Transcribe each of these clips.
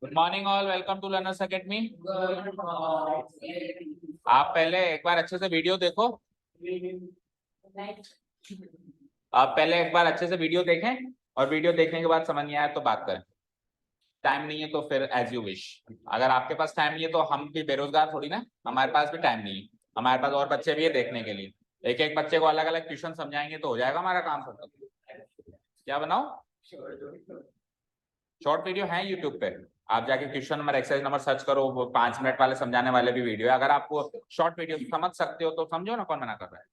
Good morning all, welcome to learners academy. आप पहले एक बार अच्छे से वीडियो देखो। आप पहले एक बार अच्छे से वीडियो देखें और वीडियो देखने के बाद समझ नहीं आया तो बात करें। टाइम नहीं है तो फिर एज यू विश। अगर आपके पास टाइम नहीं है तो हम भी बेरोजगार थोड़ी ना, हमारे पास भी टाइम नहीं है, हमारे पास और बच्चे भी है देखने के लिए। एक एक बच्चे को अलग अलग ट्यूशन समझाएंगे तो हो जाएगा हमारा काम। क्या बनाओ? शॉर्ट वीडियो है यूट्यूब पे, आप जाके question number exercise number search करो, वो 5 मिनट वाले समझाने वाले भी वीडियो है। अगर आपको शॉर्ट वीडियो समझ सकते हो तो समझो ना, कौन मना कर रहा है।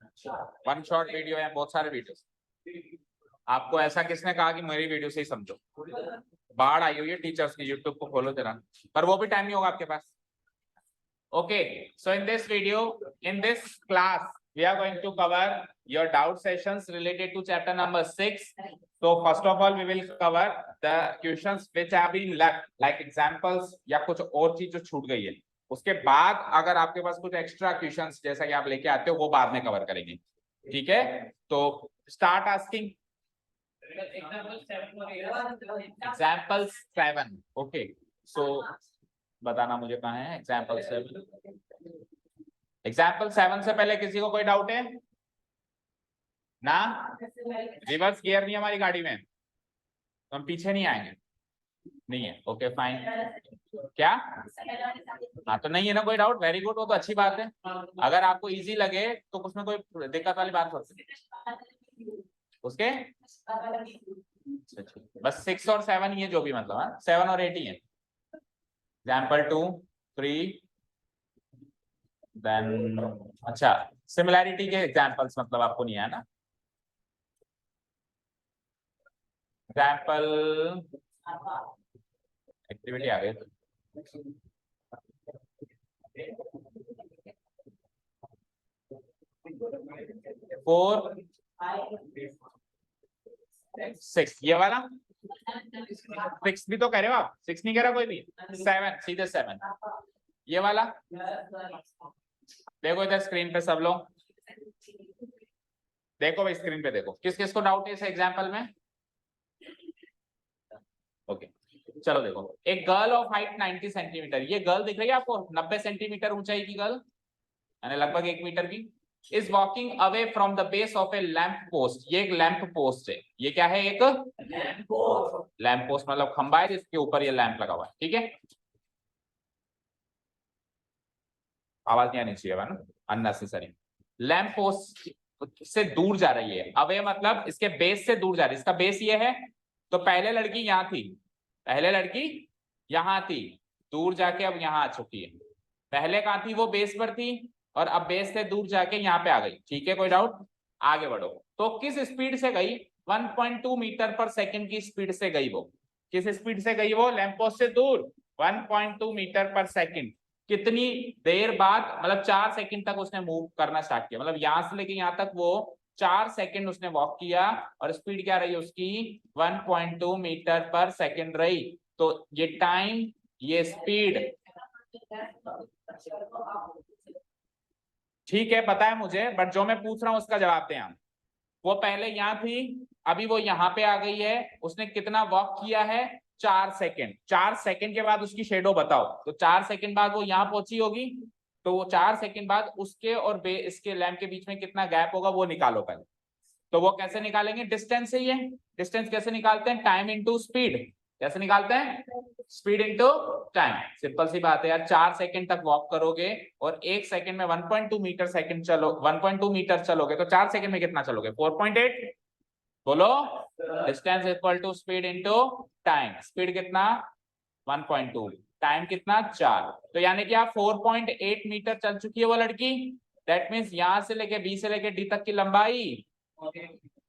वन शॉर्ट वीडियो है, बहुत सारे वीडियो। आपको ऐसा किसने कहा कि मेरी वीडियो से ही समझो? बाढ़ आई हुई है टीचर्स की, यूट्यूब को खोलो जरा, पर वो भी टाइम नहीं होगा आपके पास। Okay, so in this video, in this class, we are going to cover your doubt sessions related to chapter number 6. So first of all, we will cover the questions which have been left, like examples या कुछ और चीज जो छूट गई है। उसके बाद अगर आपके पास कुछ एक्स्ट्रा क्वेश्चंस जैसा कि आप लेके आते हो वो बाद में कवर करेंगे, ठीक है? तो स्टार्ट आस्किंग एग्जाम्पल 7। ओके, सो बताना मुझे कहाँ है एग्जाम्पल 7। एग्जाम्पल 7 से पहले किसी को कोई डाउट है ना? रिवर्स गियर नहीं हमारी गाड़ी में, तो हम पीछे नहीं आएंगे। नहीं है, ओके फाइन। क्या? हाँ तो नहीं है ना कोई डाउट, वेरी गुड, वो तो अच्छी बात है। अगर आपको इजी लगे तो उसमें कोई दिक्कत वाली बात हो सकती उसके। बस 6 और 7 ही है जो भी, मतलब 7 और 8 ही है। एग्जाम्पल 2, 3 देन अच्छा सिमिलैरिटी के एग्जांपल्स मतलब आपको नहीं है ना। एग्जांपल एक्टिविटी आ गई 4 6, ये वाला 6 भी तो कह रहे हो आप, 6 नहीं कह रहा कोई भी। 7 सीधे 7 ये वाला। देखो इधर स्क्रीन पे सब लोग देखो भाई, स्क्रीन पे देखो, किस किस को डाउट है इस एग्जांपल में। ओके चलो देखो, एक गर्ल ऑफ हाइट 90 सेंटीमीटर, ये गर्ल दिख रही है आपको, 90 सेंटीमीटर ऊंचाई की गर्ल, यानी लगभग 1 मीटर की, is walking away from the base of A lamp post. ये एक लैंप पोस्ट है, ये क्या है? एक लैंप पोस्ट मतलब खंबा है जिसके ऊपर ये लैंप लगा हुआ है, ठीक है? आवाज नहीं आनी चाहिए ना, अननेसेसरी। लैंप पोस्ट से दूर जा रही है, अवे मतलब इसके बेस से दूर जा रही है। इसका बेस ये है, तो पहले लड़की यहां थी, पहले लड़की यहां थी, दूर जाके अब यहां आ चुकी है। पहले कहां थी? वो बेस पर थी, और अब बेस से दूर जाके यहाँ पे आ गई, ठीक है? कोई डाउट? आगे बढ़ो। तो किस स्पीड से गई? 1.2 मीटर पर सेकंड की स्पीड से गई वो। किस स्पीड से गई वो लैंप पोस्ट से दूर? 1.2 मीटर पर सेकंड। कितनी देर बाद? मतलब 4 सेकंड तक उसने मूव करना स्टार्ट किया, मतलब यहां से लेके यहां तक वो 4 सेकंड उसने वॉक किया, और स्पीड क्या रही उसकी? 1.2 मीटर पर सेकंड रही। तो ये टाइम, ये स्पीड, ठीक है पता है मुझे, बट जो मैं पूछ रहा हूं उसका जवाब दें आप। वो पहले यहां थी, अभी वो यहां पे आ गई है, उसने कितना वॉक किया है? 4 सेकंड। 4 सेकंड के बाद उसकी शेडो बताओ, तो 4 सेकंड बाद वो यहां पहुंची होगी, तो वो 4 सेकंड बाद उसके और इसके लैंप के बीच में कितना गैप होगा वो निकालो पहले। तो वो कैसे निकालेंगे? डिस्टेंस से ही है। डिस्टेंस कैसे निकालते हैं? Time into speed. कैसे निकालते हैं? Speed into time. सिंपल सी बात है यार, 4 सेकंड तक वॉक करोगे और 1 सेकंड में 1.2 मीटर सेकंड चलो, 1.2 मीटर चलोगे तो 4 सेकंड में कितना चलोगे? 4.8। बोलो, distance equal to speed into time. Speed कितना? 1.2, टाइम कितना? 4। तो यानी कि आप 4.8 मीटर चल चुकी है वो लड़की। दैट मीन्स यहां से लेके बी से लेके डी तक की लंबाई।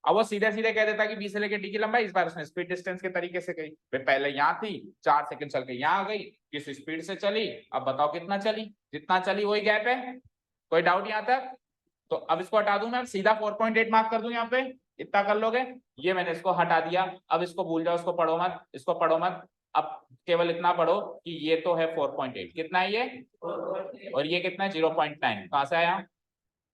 अब वो सीधे सीधे कह देता कि बी से लेके डी की लंबाई, इस बार उसने स्पीड डिस्टेंस के तरीके से गई। पहले यहाँ थी, 4 सेकंड चल के यहाँ आ गई, किस स्पीड से चली, अब बताओ कितना चली? जितना चली वही गैप है। कोई डाउट यहाँ तक? तो अब इसको हटा दूं मैं, सीधा 4.8 मार्क कर दूं यहाँ पे, इतना कर लोगे? ये मैंने इसको हटा दिया, अब इसको भूल जाओ, इसको पढ़ो मत, इसको पढ़ो मत। अब केवल इतना पढ़ो कि ये तो है 4.8, कितना है ये? और ये कितना है? 0.9। कहां से आया?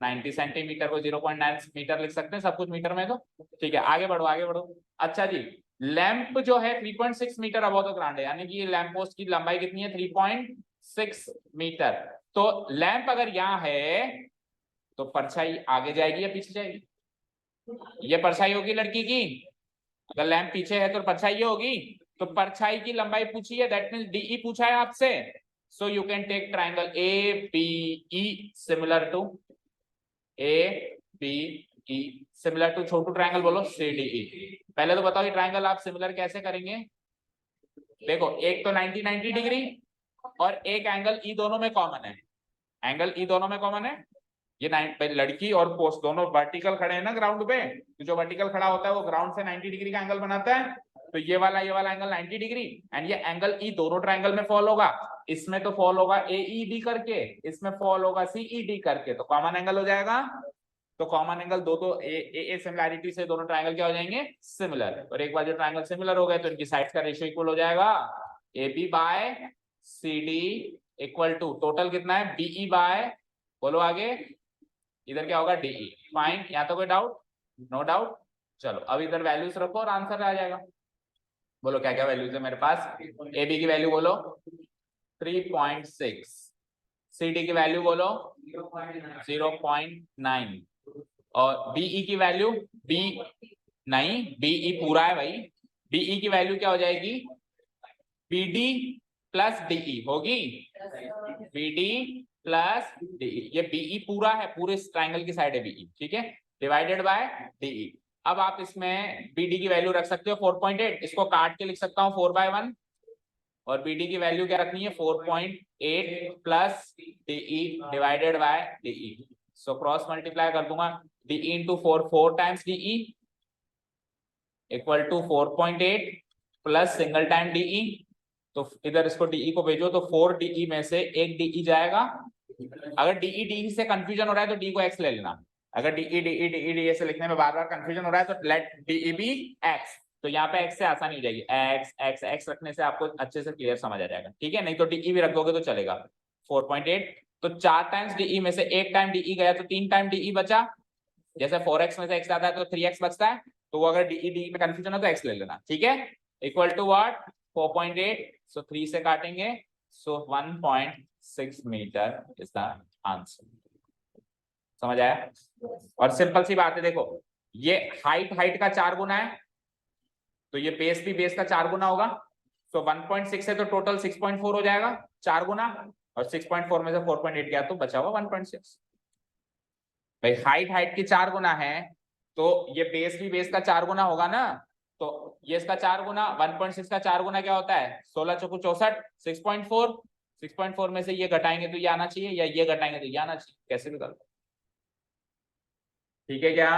90 सेंटीमीटर को 0.9 मीटर लिख सकते हैं, सब कुछ मीटर में, तो ठीक है। आगे बढ़ो आगे बढ़ो। अच्छा जी, लैंप जो है 3.6 मीटर अबव द ग्राउंड है, यानी कि ये लैंप पोस्ट की लंबाई कितनी है 3.6 मीटर। तो लैंप अगर यहाँ है तो परछाई आगे जाएगी या पीछे जाएगी? ये परछाई होगी लड़की की। अगर लैंप पीछे है तो परछाई ये होगी। तो परछाई की लंबाई पूछी है, दैट मींस डीई पूछा है आपसे। So you can take triangle A B E similar to छोटू ट्राइंगल बोलो CDE। पहले तो बताओ ये ट्राइंगल आप सिमिलर कैसे करेंगे? देखो एक तो 90 डिग्री और एक एंगल ई दोनों में कॉमन है। एंगल ई दोनों में कॉमन है। ये लड़की और पोस्ट दोनों वर्टिकल खड़े हैं ना ग्राउंड पे, तो जो वर्टिकल खड़ा होता है वो ग्राउंड से 90 डिग्री का एंगल बनाता है। तो ये वाला एंगल 90 डिग्री एंड ये एंगल ई दोनों ट्राइंगल में फॉल होगा। इसमें तो फॉल होगा AED करके, इसमें फॉल होगा CED करके, तो कॉमन एंगल हो जाएगा। तो कॉमन एंगल दो ए सिमिलैरिटी से दोनों ट्राइंगल क्या हो जाएंगे? सिमिलर। और एक बार जो ट्राइंगल सिमिलर हो गए तो इनकी साइड्स का रेशियो इक्वल हो जाएगा। AB by CD equal to total कितना है BE बाय, बोलो आगे, इधर क्या होगा DE। फाइन, यहाँ तो कोई डाउट? No doubt. चलो अब इधर वैल्यूज रखो और आंसर आ जाएगा। बोलो क्या क्या वैल्यूज है मेरे पास? AB की वैल्यू बोलो 3.6, CD की वैल्यू बोलो 0.9 और BE की वैल्यू नहीं BE पूरा है भाई। BE की वैल्यू क्या हो जाएगी? BD प्लस DE होगी। BD प्लस DE, ये BE पूरा है, पूरे ट्राइंगल की साइड है BE, ठीक है, डिवाइडेड बाय DE। अब आप इसमें BD की वैल्यू रख सकते हो 4.8, इसको काट के लिख सकता हूँ 4/1 और BD की वैल्यू क्या रखनी है 4.8 plus DE divided by DE। So cross multiply कर दूंगा DE into 4 times DE equal to 4.8 plus single time DE। तो इधर इसको DE को भेजो तो 4 DE में से एक DE जाएगा। अगर DE से कंफ्यूजन हो रहा है तो D को X ले लेना। अगर DE से लिखने में बार बार कंफ्यूजन हो रहा है तो लेट DE बी X। तो यहाँ पे X से आसानी हो जाएगी, X रखने से आपको अच्छे से क्लियर समझ आ जाएगा, ठीक है। नहीं तो DE भी रख दोगे तो चलेगा। 4.8 तो 4 टाइम्स DE में से एक टाइम DE गया तो 3 टाइम DE बचा। जैसे 4x में से x आता है तो 3x बचता है। तो वो अगर DE में कंफ्यूजन हो तो x ले लेना, ठीक है। इक्वल टू व्हाट 4.8, सो 3 से काटेंगे, सो 1.6 मीटर इज द आंसर। समझ आया? और सिंपल सी बात है, देखो ये हाइट का 4 गुना है तो ये बेस भी बेस का 4 गुना होगा। सो 1.6 है तो टोटल 6.4 हो जाएगा 4 गुना, और 6.4 में से 4.8 गया तो बचा हुआ 1.6। भाई हाइट की 4 गुना है तो ये बेस भी बेस का 4 गुना होगा ना। तो ये इसका 4 गुना 1.6 का 4 गुना क्या होता है 16 चौको 64, 6.4 में से ये घटाएंगे तो ये आना चाहिए, या ये घटाएंगे तो ये आना चाहिए, कैसे भी कर लो, ठीक है क्या?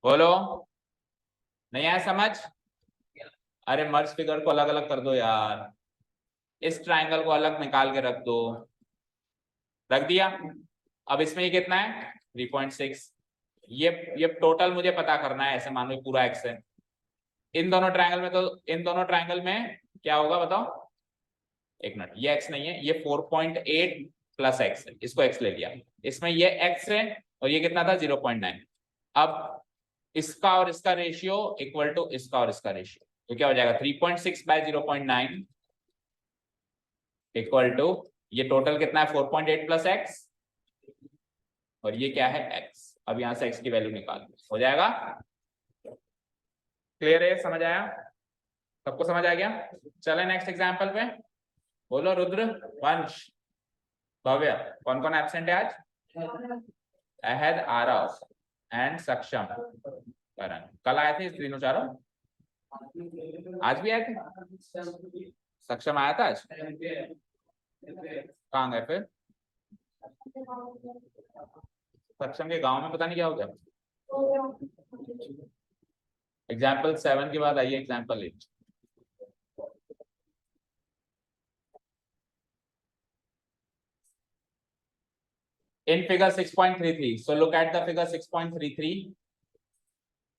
बोलो, नहीं आया समझ? अरे मर्ज फिगर को अलग अलग कर दो यार, इस ट्राइंगल को अलग निकाल के रख दो। रख दिया। अब इसमें ये कितना है 3.6। ये टोटल मुझे पता करना है, ऐसे मान लो पूरा एक्स है। इन दोनों ट्राइंगल में क्या होगा बताओ? एक मिनट, ये एक्स नहीं है, ये 4.8 प्लस एक्स है, इसको एक्स ले लिया। इसमें ये एक्स है और ये कितना था 0.9। अब इसका और इसका रेशियो इक्वल टू इसका और इसका रेशियो, तो क्या हो जाएगा 3.6 बाय 0.9 इक्वल टू ये टोटल कितना है 4.8 प्लस एक्स और ये क्या है एक्स। अब यहां से एक्स की वैल्यू निकाल हो जाएगा। क्लियर है? समझ आया? सबको समझ आ गया? चले नेक्स्ट एग्जांपल पे। बोलो रुद्र, वंश, भव्य, कौन कौन एब्सेंट है आज? अहद, आरव एंड सक्षम, करण। कल आए थे तीनों चारों? आज भी आए थे? सक्षम आया था आज? कहाँ गए फिर? सक्षम के गांव में पता नहीं क्या हो गया। एग्जाम्पल 7 के बाद आइए example 8। In figure 6.33, so look at the figure 6.33.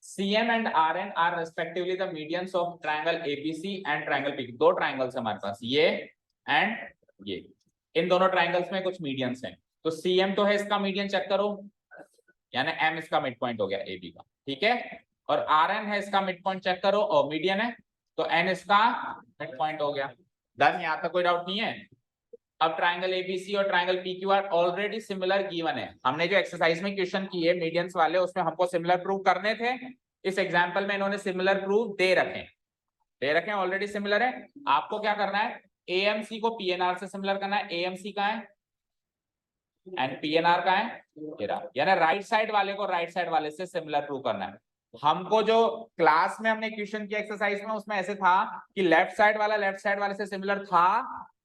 CM and RN are respectively the medians of triangle ABC and triangle PQ. दो triangles है हमारे पास, ये and ये। इन दोनों triangles में कुछ medians हैं। तो CM तो है, इसका मीडियन चेक करो, यानी M इसका मिड पॉइंट हो गया AB का, ठीक है। और आर एन है इसका मिड पॉइंट चेक करो, और मीडियन है तो एन इसका मिड पॉइंट हो गया। डन, यहां तक कोई डाउट नहीं है। अब ट्राइंगल एबीसी और triangle PQR already similar given है। हमने जो एक्सरसाइज में क्वेश्चन किए मीडियंस वाले उसमें हमको सिमिलर प्रूव करने थे। इस एग्जांपल में इन्होंने सिमिलर प्रूव दे रखे ऑलरेडी सिमिलर है। आपको क्या करना है, एएमसी को पीएनआर से सिमिलर करना है। एएमसी का है एंड पीएनआर का है, यानी राइट साइड वाले को राइट साइड वाले से सिमिलर प्रूव करना है। हमको जो क्लास में हमने क्वेश्चन किया एक्सरसाइज में उसमें ऐसे था कि लेफ्ट साइड वाला लेफ्ट साइड वाले से सिमिलर था,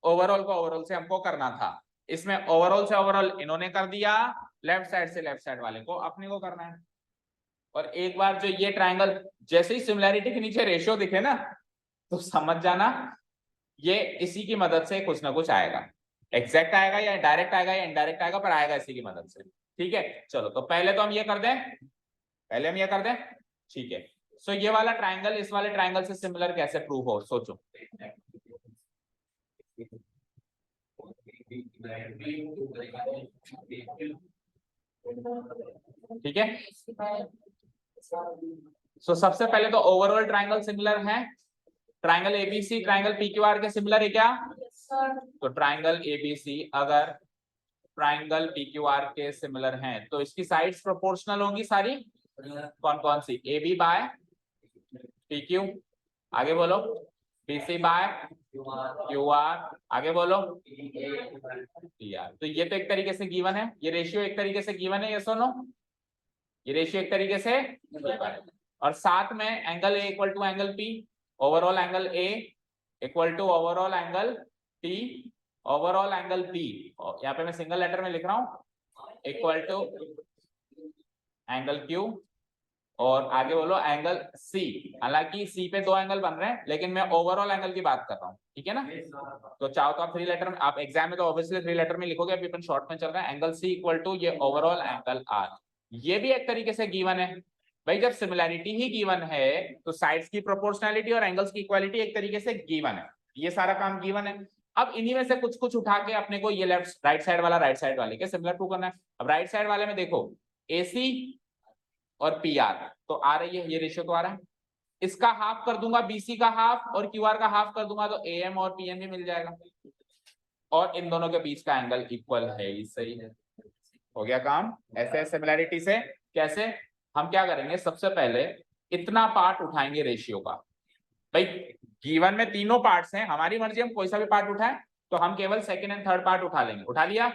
ओवरऑल को ओवरऑल से हमको करना था। इसमें ओवरऑल से ओवरऑल इन्होंने कर दिया, लेफ्ट साइड से लेफ्ट साइड वाले को अपने को करना है। और एक बार जो ये ट्राइंगल जैसे ही सिमिलैरिटी के नीचे रेशियो दिखे ना तो समझ जाना ये इसी की मदद से कुछ ना कुछ आएगा। एग्जैक्ट आएगा या डायरेक्ट आएगा या इनडायरेक्ट आएगा, पर आएगा इसी की मदद से। ठीक है, चलो तो पहले तो हम ये कर दें, ठीक है। सो ये वाला ट्राइंगल इस वाले ट्राइंगल से सिमिलर कैसे प्रूव हो, सोचो। ठीक है, सो सबसे पहले तो ओवरऑल ट्राइंगल सिमिलर है। ट्राइंगल एबीसी ट्राइंगल पीक्यूआर के सिमिलर है क्या? तो ट्राइंगल एबीसी अगर ट्राइंगल पीक्यूआर के सिमिलर हैं तो इसकी साइड्स प्रोपोर्शनल होंगी सारी। कौन कौन सी? AB बाय PQ, आगे बोलो BC बाय QR, आगे बोलो PR। तो ये तो एक तरीके से गिवन है, ये रेशियो एक तरीके से गिवन है, ये सुनो ये रेशियो एक तरीके से गिवन है। और साथ में angle A equal to angle P, overall angle A equal to overall angle P, overall angle P यहाँ पे मैं सिंगल लेटर में लिख रहा हूं इक्वल टू एंगल Q, और आगे बोलो एंगल C। हालांकि C पे दो एंगल बन रहे हैं लेकिन मैं ओवरऑल एंगल की बात कर रहा हूं, ठीक है ना। तो चाहो तो आप थ्री लेटर में, आप एग्जाम में तो ऑब्वियसली थ्री लेटर में लिखोगे, अभी अपन शॉर्ट में चल रहा है। एंगल C इक्वल टू ये ओवरऑल एंगल R, ये भी एक तरीके से गिवन है भाई। जब सिमिलैरिटी ही गिवन है तो साइड्स की प्रोपोर्शनैलिटी और एंगल्स की इक्वालिटी एक तरीके से गिवन है, ये सारा काम गिवन है। अब इन्हीं में से कुछ कुछ उठा के अपने को ये लेफ्ट राइट साइड वाला राइट साइड वाले के सिमिलर प्रूव करना है। अब राइट साइड वाले में देखो AC और PR तो आ रही है, ये रेशियो तो आ रहा है। इसका हाफ कर दूंगा BC का हाफ और QR का हाफ कर दूंगा तो AM और PN भी मिल जाएगा, और इन दोनों के बीच का एंगल इक्वल है, ही सही है, हो गया काम। ऐसे सिमिलैरिटी से कैसे हम क्या करेंगे, सबसे पहले इतना पार्ट उठाएंगे रेशियो का। भाई गिवन में तीनों पार्ट्स हैं, हमारी मर्जी हम कोई सा भी पार्ट उठाएं, तो हम केवल सेकंड एंड थर्ड पार्ट उठा लेंगे। उठा लिया,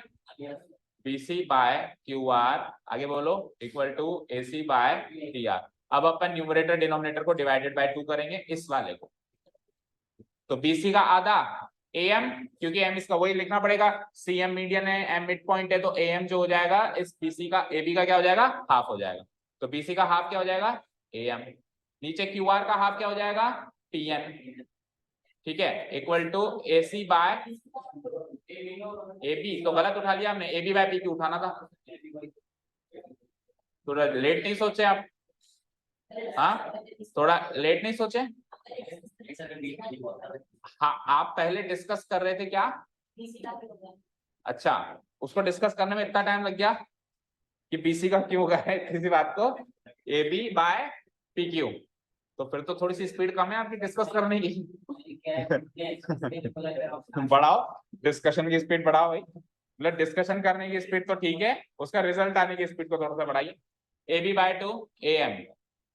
BC बाय QR, आगे बोलो equal to AC by PR। अब अपन न्यूमरेटर डिनोमिनेटर को डिवाइडेड बाय 2 करेंगे इस वाले को, तो BC का आधा AM, क्योंकि M इसका वही लिखना पड़ेगा, CM मीडियन है, M मिड पॉइंट है, तो AM जो हो जाएगा इस BC का AB का क्या हो जाएगा, हाफ हो जाएगा। तो BC का हाफ क्या हो जाएगा, AM। नीचे QR का हाफ क्या हो जाएगा, TN, ठीक है, equal to AC by AB। तो गलत उठा लिया हमने, AB बाय PQ उठाना था। थोड़ा लेट नहीं सोचे आप? हाँ, थोड़ा लेट नहीं सोचे? हाँ, आप पहले डिस्कस कर रहे थे क्या? अच्छा, उसको डिस्कस करने में इतना टाइम लग गया कि BC का क्यों है किसी बात को AB बाय PQ, तो फिर तो थोड़ी सी स्पीड कम है आपकी डिस्कस करने की। बढ़ाओ डिस्कशन की स्पीड, बढ़ाओ भाई। मतलब डिस्कशन करने की स्पीड तो ठीक है, उसका रिजल्ट आने की स्पीड को थोड़ा सा बढ़ाइए। AB by 2 AM,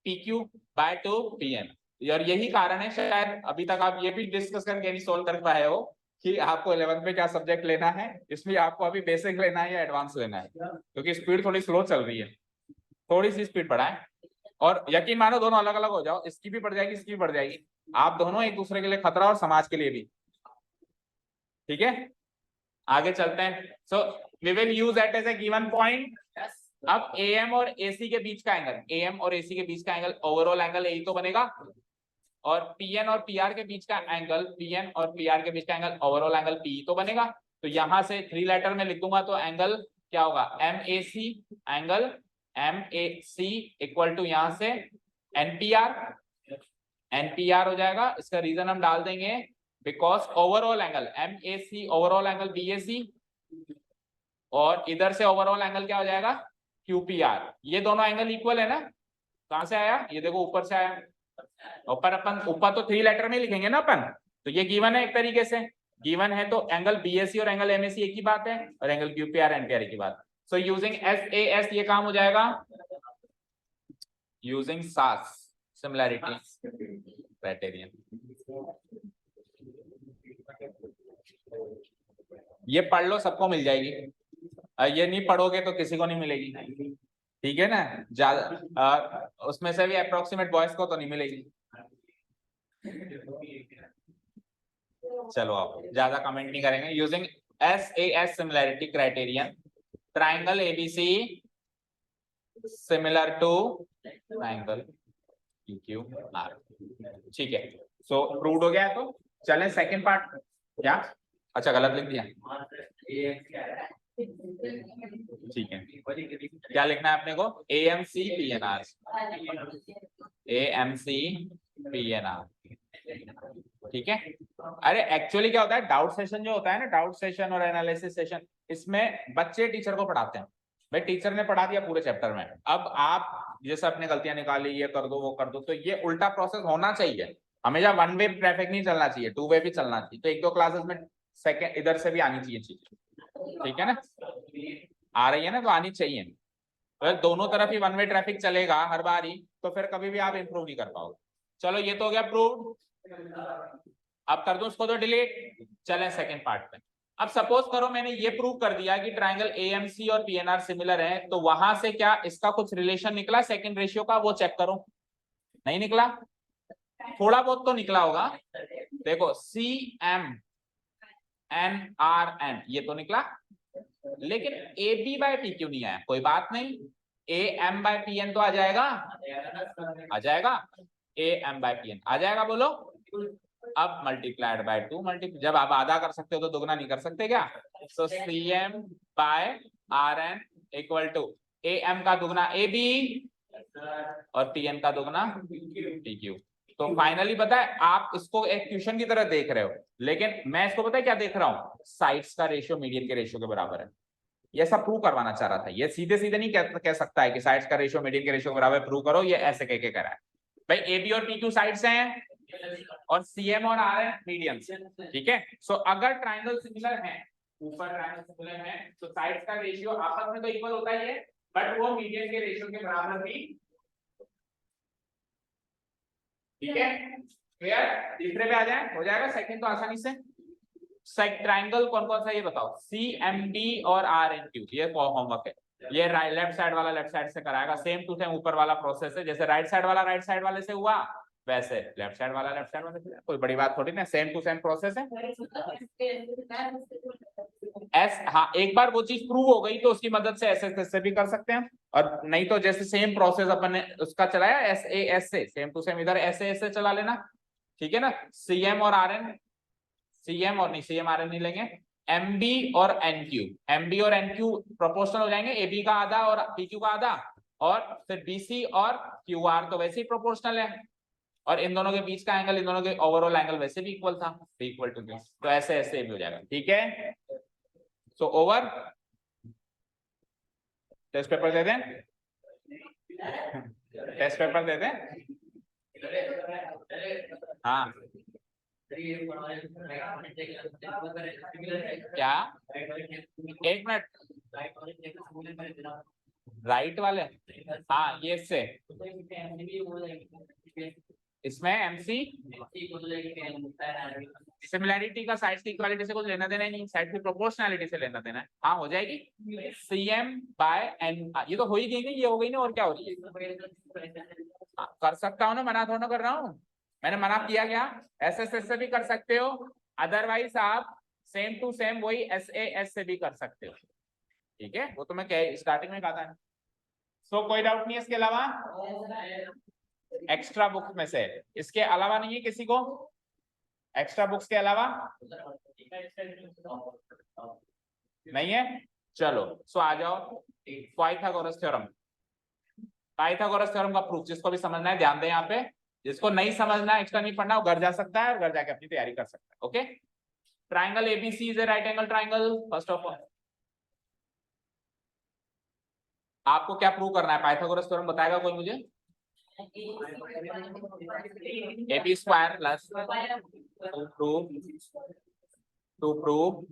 PQ by 2 PN। और यही कारण है शायद अभी तक आप ये भी डिस्कस करके नहीं सोल्व कर पाए हो कि आपको 11th में क्या सब्जेक्ट लेना है, इसमें आपको अभी बेसिक लेना है या एडवांस लेना है, क्योंकि स्पीड थोड़ी स्लो चल रही है। थोड़ी सी स्पीड बढ़ाएं, और यकीन मानो दोनों अलग अलग हो जाओ, इसकी भी बढ़ जाएगी इसकी भी बढ़ जाएगी, आप दोनों एक दूसरे के लिए खतरा और समाज के लिए भी। ठीक है, आगे चलते हैं। So we will use that as a given point. अब AM और AC के बीच का एंगल, AM और AC के बीच का एंगल ओवरऑल एंगल यही तो बनेगा, और PN और PR के बीच का एंगल, PN और PR के बीच का एंगल ओवरऑल एंगल PE तो बनेगा। तो यहां से थ्री लेटर में लिख दूंगा तो एंगल क्या होगा, MAC, angle MAC equal to यहां से NPR हो जाएगा। इसका रीजन हम डाल देंगे because overall angle MAC overall angle BAC, और इधर से ओवरऑल एंगल क्या हो जाएगा, QPR। ये दोनों एंगल इक्वल है ना, कहां से आया, ये देखो ऊपर से आया, ऊपर अपन ऊपर तो 3 लेटर में लिखेंगे ना अपन, तो ये गिवन है एक तरीके से, गिवन है तो एंगल बीएससी और एंगल एमएससी एक ही बात है, और एंगल क्यूपीआर एनपीआर एक ही बात। सो यूजिंग एसएएस ये काम हो जाएगा, यूजिंग सास सिमिलैरिटी क्राइटेरियन। ये पढ़ लो, सबको मिल जाएगी, ये नहीं पढ़ोगे तो किसी को नहीं मिलेगी, ठीक है ना, ज्यादा उसमें से भी अप्रोक्सीमेट बॉयज को तो नहीं मिलेगी। चलो आप ज्यादा कमेंट नहीं करेंगे। Using SAS similarity criterion, triangle ABC similar to triangle QQR, ठीक है। सो प्रूव्ड हो गया है, तो चलें सेकंड पार्ट। क्या, अच्छा गलत लिख दिया, ठीक है, क्या लिखना है अपने को, एएमसी पीएनआर, एएमसी पीएनआर, ठीक है। अरे एक्चुअली क्या होता है, डाउट सेशन जो होता है ना, डाउट सेशन और एनालिसिस सेशन, इसमें बच्चे टीचर को पढ़ाते हैं, भाई टीचर ने पढ़ा दिया पूरे चैप्टर में, अब आप जैसे अपने गलतियां निकाली, ये कर दो वो कर दो, तो ये उल्टा प्रोसेस होना चाहिए हमेशा, वन वे ट्रैफिक नहीं चलना चाहिए, टू वे भी चलना चाहिए, तो 1-2 क्लासेस में सेकंड इधर से भी आनी चाहिए चीज, ठीक है ना, आ रही है ना, तो आनी चाहिए, तो दोनों तरफ ही वन वे ट्रैफिक चलेगा हर बार ही, तो फिर कभी भी आप इंप्रूव नहीं कर पाओगे। चलो ये तो हो गया प्रूव, अब कर दूं इसको तो डिलीट, चलें सेकंड पार्ट पे। अब सपोज करो मैंने ये प्रूव कर दिया कि ट्राइंगल एएमसी और पीएनआर सिमिलर है, तो वहां से क्या इसका कुछ रिलेशन निकला सेकंड रेशियो का, वो चेक करो, नहीं निकला, थोड़ा बहुत तो निकला होगा, देखो C M N R N ये तो निकला, लेकिन ए बी बाय पी क्यों नहीं आया, कोई बात नहीं, A M by P N तो आ जाएगा, आ जाएगा, A M by P N आ जाएगा, बोलो, अब मल्टीप्लाइड बाय 2, जब आप आधा कर सकते हो तो दुगना नहीं कर सकते क्या, so C M by R N equal to A M का दुगना ए बी और पी एन का दुगना पी क्यू। तो फाइनली पता है आप इसको एक क्वेश्चन की तरह देख रहे हो, लेकिन मैं इसको पता है क्या देख रहा हूँ, साइड्स का रेशियो मीडियन के रेशियो के बराबर है, ये सब प्रूव करवाना चाह रहा था, ये सीधे सीधे नहीं कह सकता है कि साइड्स का रेशियो मीडियन के रेशियो के बराबर प्रूव करो, ये ऐसे कह के करा है, भाई ए बी और पी क्यू साइड्स हैं और सीएम और आर एन मीडियन, ठीक है। सो अगर ट्राइंगल सिमिलर है, ऊपर ट्राइंगल सिमिलर है, तो साइड्स का रेशियो आपस में तो इक्वल होता ही है, बट वो मीडियन के रेशियो के बराबर भी, ठीक है, क्लियर, तीसरे पे आ जाए, हो जाएगा सेकंड तो आसानी से। ट्राइंगल कौन कौन सा ये बताओ, सी एम डी और आर एन क्यू, ये होमवर्क है, ये लेफ्ट साइड वाला लेफ्ट साइड से कराएगा, सेम टू सेम ऊपर वाला प्रोसेस है, जैसे राइट साइड वाला राइट साइड वाले से हुआ, वैसे लेफ्ट साइड वाला लेफ्ट साइड वाले से, कोई बड़ी बात थोड़ी ना, सेम टू सेम प्रोसेस है। एस, हाँ एक बार वो चीज प्रूव हो गई तो उसकी मदद से एस एस से भी कर सकते हैं, और नहीं तो जैसे सेम प्रोसेस अपन ने उसका चलाया एस ए एस से, सेम टू सेम इधर एस ए से चला लेना, ठीक है ना। सीएम और आर एन, सीएम और नहीं सीएम आर एन नहीं लेंगे, एमबी और एनक्यू, एमबी और एनक्यू प्रोपोर्शनल हो जाएंगे, एबी का आधा और पीक्यू का आधा, और फिर बीसी और क्यूआर तो वैसे ही प्रोपोर्शनल है, और इन दोनों के बीच का एंगल, इन दोनों के ओवरऑल एंगल वैसे भी इक्वल था, इक्वल टू, तो ऐसे ऐसे भी हो जाएगा, ठीक है। सो ओवर, टेस्ट पेपर दे दें, टेस्ट पेपर दे दें, हाँ क्या, एक मिनट, राइट वाले, हाँ ये से इसमें एमसी सिमिलैरिटी का साइड की इक्वालिटी से कुछ लेना देना ही नहीं, साइड की प्रोपोर्शनैलिटी से लेना देना है, हाँ हो जाएगी, सीएम बाय एन, ये तो हो ही गई ना, ये हो गई ना, और क्या हो रही है, कर सकता हूँ ना, मना थोड़ा कर रहा हूँ, मैंने मना किया क्या, एसएसएस से भी कर सकते हो, अदरवाइज आप सेम टू सेम वही एसएएस से भी कर सकते हो, ठीक है, वो तो मैं स्टार्टिंग में कहा था। सो कोई डाउट नहीं है इसके अलावा, एक्स्ट्रा बुक्स में से इसके अलावा नहीं है किसी को, एक्स्ट्रा बुक्स के अलावा नहीं है, चलो सो आ जाओ, पाइथागोरस थ्योरम, पाइथागोरस थ्योरम का प्रूफ जिसको भी समझना है ध्यान दें, यहाँ पे जिसको नहीं समझना है एक्स्ट्रा नहीं पढ़ना वो घर जा सकता है और घर जाके अपनी तैयारी कर सकता है, okay. Triangle ABC is a right angle triangle, first of all आपको क्या प्रूव करना है, पाइथागोरस थ्योरम बताएगा कोई मुझे, AB square plus to prove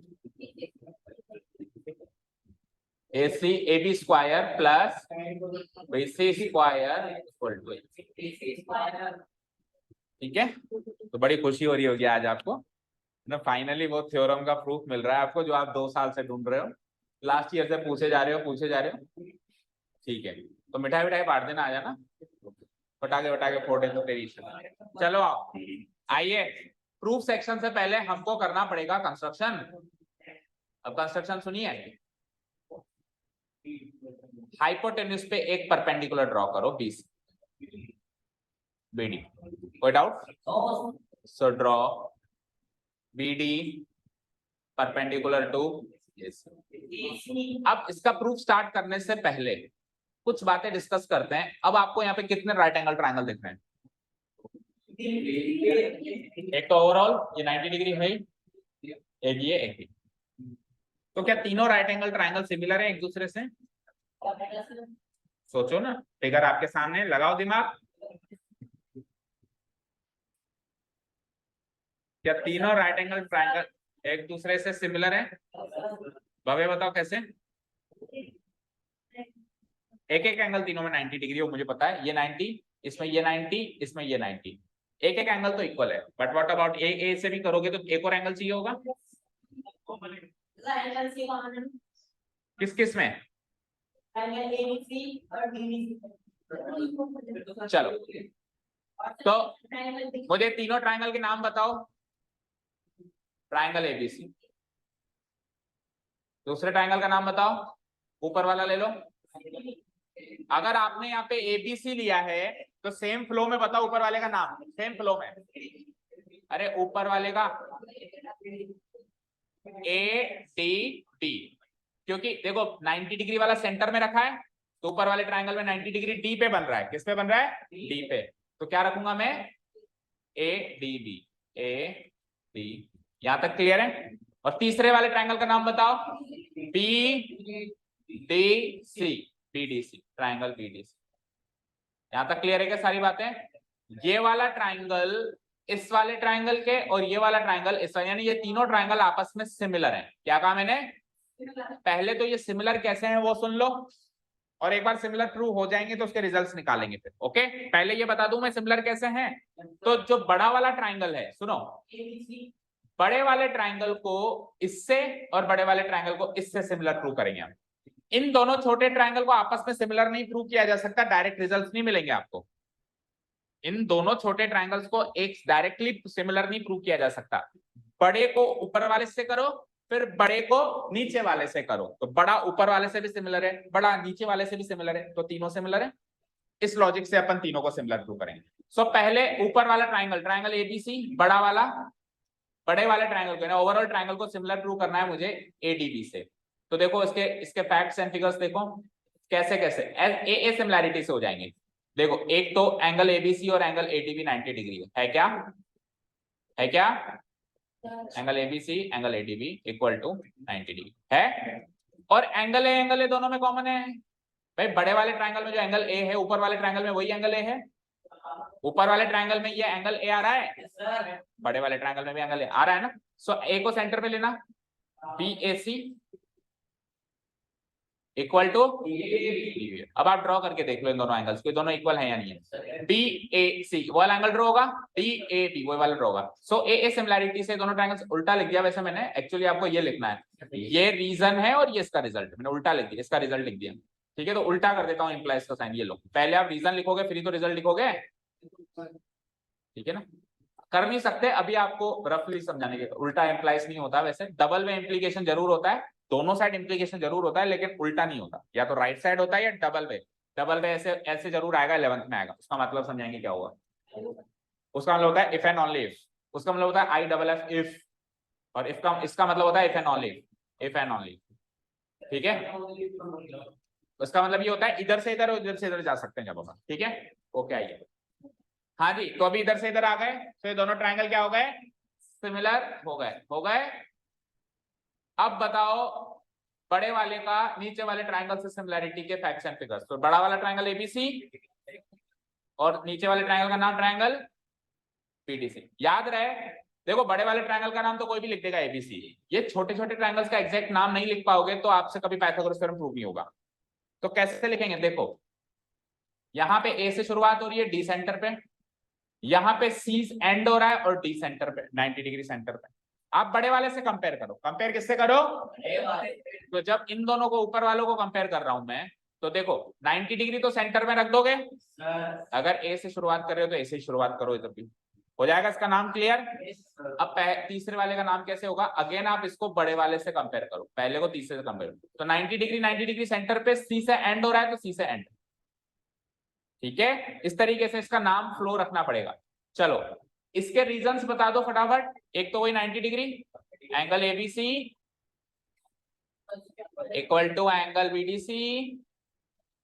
AC AB square plus BC square equal to, ठीक है। तो बड़ी खुशी हो रही होगी आज आपको ना, फाइनली वो थ्योरम का प्रूफ मिल रहा है आपको जो आप 2 साल से ढूंढ रहे हो, लास्ट ईयर से पूछे जा रहे हो। ठीक है, तो मिठाई मिठाई बांट देना, आ जाना, पटाखे फोड़े तो तेरी इच्छा। चलो आओ, आइए प्रूफ सेक्शन से पहले हमको करना पड़ेगा कंस्ट्रक्शन। अब कंस्ट्रक्शन सुनिए, हाइपोटेन्यूज पे एक परपेंडिकुलर ड्रॉ करो BC BD, कोई doubt? So draw BD perpendicular to AC। अब इसका प्रूफ स्टार्ट करने से पहले कुछ बातें डिस्कस करते हैं। अब आपको यहाँ पे कितने राइट एंगल ट्रायंगल दिख रहे हैं? एक तो ओवरऑल ये 90 डिग्री है, एक ये, एक ही। तो क्या तीनों राइट एंगल ट्रायंगल सिमिलर है एक दूसरे से? सोचो ना, फिगर आपके सामने, लगाओ दिमाग। क्या तीनों राइट एंगल ट्रायंगल एक दूसरे से सिमिलर है? भव्य बताओ कैसे? एक एक एंगल तीनों में 90 डिग्री हो, मुझे पता है, ये 90, इसमें ये 90, इसमें ये 90, एक एक एंगल तो इक्वल है। बट व्हाट अबाउट ए से भी करोगे तो एक और एंगल चाहिए होगा। किस किस में? चलो, तो मुझे तीनों ट्रायंगल के नाम बताओ। ट्रायंगल ABC, दूसरे ट्रायंगल का नाम बताओ, ऊपर वाला ले लो। अगर आपने यहाँ पे ABC लिया है तो सेम फ्लो में बताओ ऊपर वाले का नाम, सेम फ्लो में। अरे ऊपर वाले का ADD, क्योंकि देखो 90 डिग्री वाला सेंटर में रखा है, तो ऊपर वाले ट्रायंगल में 90 डिग्री D पे बन रहा है। किस पे बन रहा है? D पे। तो क्या रखूंगा मैं? ADB, AD। यहां तक क्लियर है? और तीसरे वाले ट्रायंगल का नाम बताओ, BDC, BDC, ट्रायंगल BDC। यहां तक क्लियर है क्या सारी बातें? ये वाला ट्रायंगल इस वाले ट्रायंगल के और ये वाला ट्रायंगल इस वाले, यानी ये तीनों ट्रायंगल आपस में सिमिलर हैं। क्या कहा मैंने? पहले तो ये सिमिलर कैसे हैं वो सुन लो, और एक बार सिमिलर ट्रू हो जाएंगे तो उसके रिजल्ट्स निकालेंगे फिर। ओके, पहले ये बता दूं मैं सिमिलर कैसे हैं। तो जो बड़ा वाला ट्रायंगल है, सुनो, बड़े वाले ट्रायंगल को इससे और बड़े वाले ट्रायंगल को इससे सिमिलर प्रूव करेंगे हम। इन दोनों छोटे ट्रायंगल को आपस में सिमिलर नहीं प्रूव किया जा सकता, डायरेक्ट रिजल्ट्स नहीं मिलेंगे आपको। इन दोनों छोटे ट्रायंगल्स को एक डायरेक्टली सिमिलर नहीं प्रूव किया जा सकता। बड़े को ऊपर वाले से करो, फिर बड़े को नीचे वाले से करो, तो बड़ा ऊपर वाले से भी सिमिलर है, बड़ा नीचे वाले से भी सिमिलर है, तो तीनों सिमिलर है। इस लॉजिक से अपन तीनों को सिमिलर प्रूव करेंगे। सो पहले ऊपर वाला ट्रायंगल, ट्रायंगल ABC, बड़ा वाला, बड़े वाले ट्रायंगल को, ओवरऑल ट्रायंगल को सिमिलर प्रूव करना है मुझे ADB से। तो देखो इसके फैक्ट्स एंड फिगर्स देखो कैसे कैसे ए सिमिलैरिटी से हो जाएंगे। देखो, एक तो एंगल ABC और एंगल ADB 90 डिग्री है क्या? है क्या? Angle ABC angle ADB equal to 90 degree है। और एंगल ए दोनों में कॉमन है भाई। बड़े वाले ट्रायंगल में जो एंगल A है, ऊपर वाले ट्रायंगल में वही एंगल A है। ऊपर वाले ट्रायंगल में ये एंगल A आ रहा है, बड़े वाले ट्रायंगल में भी एंगल A आ रहा है ना। सो A को सेंटर में लेना, BAC इक्वल टू, अब आप ड्रॉ करके देख लो इन दोनों एंगल्स को, दोनों इक्वल है या नहीं है। BAC वो वाला एंगल ड्रॉ होगा, DAB वो वाला ड्रॉ होगा। सो AA सिमिलैरिटी से दोनों ट्रायंगल्स, उल्टा लिख दिया वैसे मैंने, एक्चुअली आपको ये लिखना है, ये रीजन है और ये इसका रिजल्ट, मैंने उल्टा लिख दिया, इसका रिजल्ट लिख दिया। ठीक है, तो उल्टा कर देता हूँ इंप्लाइज का साइन, ये लो, पहले आप रीजन लिखोगे फिर ही तो रिजल्ट लिखोगे। ठीक है ना, कर नहीं सकते अभी आपको रफली समझाने के, उल्टा इंप्लाइज नहीं होता वैसे, डबल वे इंप्लीकेशन जरूर होता है, दोनों साइड इंप्लीकेशन जरूर होता है, लेकिन उल्टा नहीं होता, या तो राइट साइड होता है या डबल वे। डबल वे ऐसे ऐसे जरूर आएगा, 11th में आएगा, उसका मतलब समझाएंगे क्या हुआ। उसका मतलब होता है इफ एंड ओनली इफ, उसका मतलब होता है IFF इफ, और इफ का इसका मतलब होता है if and only if and only. ठीक है, उसका मतलब ये होता है इधर से इधर और इधर से इधर जा सकते हैं जब अपन। ठीक है, ओके आइए। हाँ जी, तो अभी इधर से इधर आ गए, तो ये दोनों ट्रायंगल क्या हो गए? सिमिलर हो गए। अब बताओ बड़े वाले का नीचे वाले ट्रायंगल से सिमिलैरिटी के फैक्ट्स एंड फिगर्स। तो बड़ा वाला ट्रायंगल ABC और नीचे वाले ट्रायंगल का नाम ट्रायंगल पीडीसी। याद रहे, देखो बड़े वाले ट्रायंगल का नाम तो कोई भी लिख देगा एबीसी, ये छोटे छोटे ट्रायंगल्स का एग्जैक्ट नाम नहीं लिख पाओगे तो आपसे कभी पाइथागोरस थ्योरम प्रूव नहीं होगा। तो कैसे लिखेंगे, देखो यहाँ पे ए से शुरुआत हो रही है डी सेंटर पे, यहाँ पे सी एंड हो रहा है और डी सेंटर पे 90 डिग्री सेंटर पे। आप बड़े वाले से कंपेयर करो, कंपेयर किससे करो, तो जब इन दोनों को ऊपर वालों को कंपेयर कर रहा हूं मैं, तो देखो 90 डिग्री तो सेंटर में रख दोगे, अगर ए से शुरुआत कर रहे हो तो ए से शुरुआत करो, तब भी हो जाएगा। इसका नाम क्लियर। अब तीसरे वाले का नाम कैसे होगा, अगेन आप इसको बड़े वाले से कंपेयर करो, पहले को तीसरे से कंपेयर करो, तो 90 डिग्री सेंटर पे सी से एंड हो रहा है तो सी से एंड, ठीक है। इस तरीके से इसका नाम फ्लो रखना पड़ेगा। चलो इसके रीजंस बता दो फटाफट। एक तो वही 90 degree, angle ABC equal to angle BDC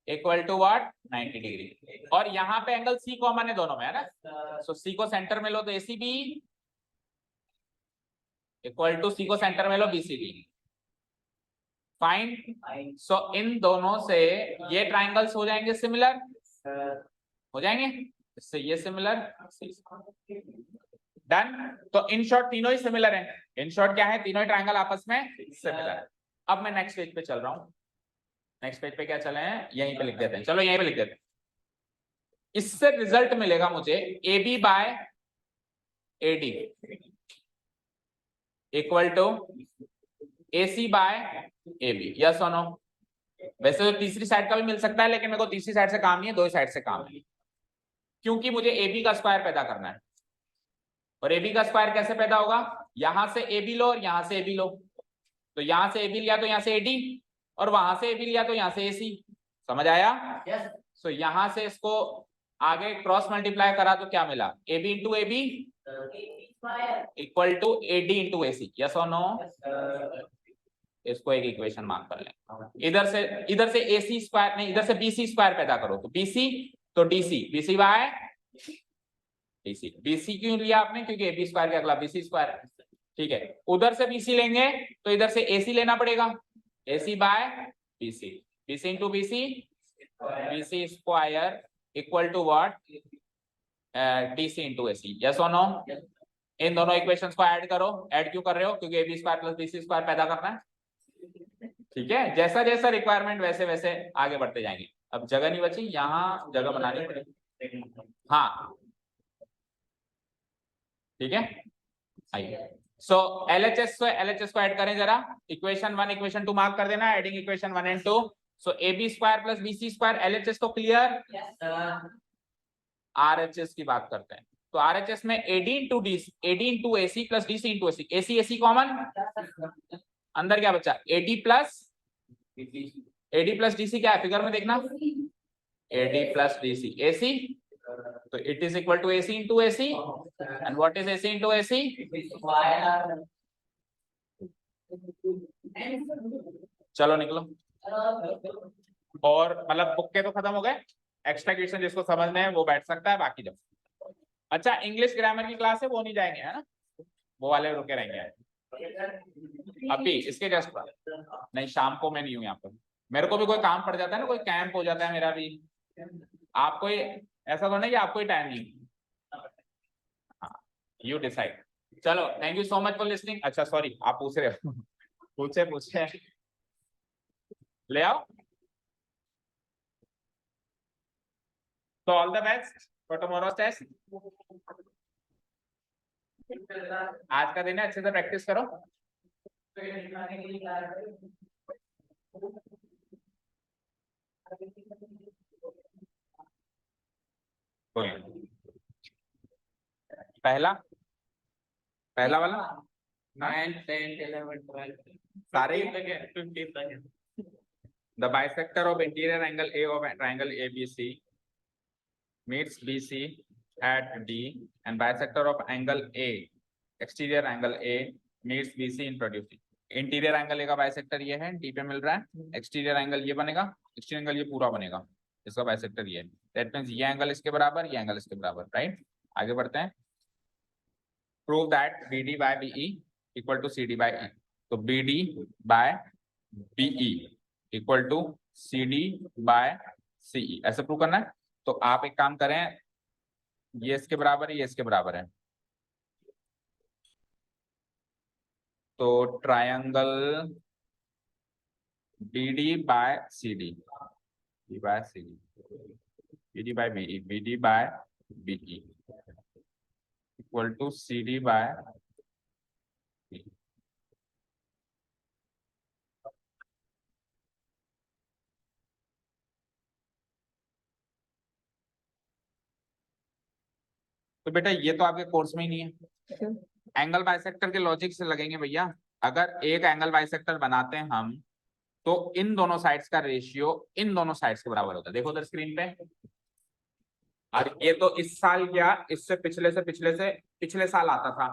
equal to what 90 degree, और यहाँ पे एंगल सी कॉमन है दोनों में, है ना। सो सी को सेंटर में लो तो एसीबी इक्वल टू सी को सेंटर में लो बीसीडी, फाइन। सो इन दोनों से ये ट्राइंगल्स हो जाएंगे सिमिलर, हो जाएंगे, इससे ये सिमिलर, डन। तो इन शॉर्ट तीनों ही सिमिलर हैं, इन शॉर्ट क्या है, तीनों ही ट्राइंगल आपस में सिमिलर है। अब मैं नेक्स्ट पेज पे चल रहा हूं, नेक्स्ट पेज पे क्या चले हैं, यहीं पे लिख देते हैं, चलो यहीं पे लिख देते हैं। इससे रिजल्ट मिलेगा मुझे A B by A D equal to A C by A B, yes और नो। वैसे तो तीसरी साइड का भी मिल सकता है, लेकिन मेरे को तीसरी साइड से काम नहीं है, दो साइड से काम है, क्योंकि मुझे ए बी का स्क्वायर पैदा करना है। और ए बी का स्क्वायर कैसे पैदा होगा, यहां से ए बी लो और यहां से ए बी लो, तो यहां से ए बी लिया तो यहां से ए डी, और वहां से ए बी लिया तो यहां से ए सी, समझ आया। सो यहां से इसको आगे क्रॉस मल्टीप्लाई करा तो क्या मिला, A B into A B equal to A D into A C, yes और नो। इसको एक इक्वेशन मार्क कर लें। इधर से ए सी स्क्वायर नहीं, इधर से बी सी स्क्वायर पैदा करो, तो बी सी तो D C, B C by D C. B C क्यों लिया आपने, क्योंकि ए बी स्क्वायर के अगला बी सी स्क्वायर, ठीक है। उधर से बी सी लेंगे तो इधर से ए सी लेना पड़ेगा, A C by B C, B C into B C square equal to what, D C into A C, yes और नो। इन दोनों इक्वेशंस को ऐड करो, ऐड क्यों कर रहे हो, क्योंकि A B square plus B C square पैदा करना है, ठीक है। जैसा जैसा रिक्वायरमेंट वैसे वैसे आगे बढ़ते जाएंगे। अब जगह नहीं बची, यहाँ जगह बनानी पड़ेगी, हाँ ठीक है। आइए, सो एलएचएस को ऐड करें जरा, इक्वेशन 1 इक्वेशन 2 मार्क कर देना, adding equation 1 and 2। So A B square plus B C square, LHS तो क्लियर। आरएचएस की बात करते हैं, तो आरएचएस में AD into D, AD into AC plus DC into AC, AC AC common, अंदर क्या बचा, एडी प्लस डीसी, क्या है फिगर में देखना, एडी प्लस डीसी एसी, तो it is equal to AC into AC, and what is AC into AC, चलो निकलो। और मतलब बुक के तो खत्म हो गए, एक्स्ट्रा क्वेश्चन जिसको समझना है वो बैठ सकता है, बाकी जब अच्छा इंग्लिश ग्रामर की क्लास है वो नहीं जाएंगे, है ना, वो वाले रुके रहेंगे अभी इसके जस्ट पर, नहीं शाम को मैं नहीं हूँ यहाँ पर, मेरे को भी कोई काम पड़ जाता है ना, कोई कैंप हो जाता है मेरा भी, आपको ऐसा तो नहीं कि आपको ही टाइम नहीं, यू डिसाइड। चलो thank you so much for listening. अच्छा सॉरी आप पूछ रहे हो पूछे ले आओ। तो all the best for tomorrow's test. आज का दिन है, अच्छे से प्रैक्टिस करो। पहला वाला 9 10 11 12 सारे ही। The bisector of interior angle A of triangle ABC meets BC at D, and bisector of angle A, exterior angle A meets BC in producing. Interior angle A का बाइसेक्टर ये है, डी पे मिल रहा है, एक्सटीरियर एंगल ये बनेगा, exterior angle ये पूरा बनेगा, इसका बाइसेक्टर ये है, दैट मींस ये एंगल इसके बराबर, ये एंगल इसके बराबर, राइट। आगे बढ़ते हैं। Prove that BD by BE equal to CD by E, तो BD by BE equal to CD by CE ऐसे प्रूव करना है। तो आप एक काम करें, ये इसके बराबर है, ये इसके बराबर है, तो triangle BD by CD, B by CD, BD by BE, BD by BE equal to CD by BE। तो बेटा ये तो आपके कोर्स में ही नहीं है। एंगल बाइसेक्टर के लॉजिक से लगेंगे भैया। अगर एक एंगल बाइसेक्टर बनाते हैं हम, तो इन दोनों साइड्स का रेशियो इन दोनों साइड्स के बराबर होता है। देखो उधर स्क्रीन पे, और ये तो इस साल क्या, इससे पिछले साल आता था।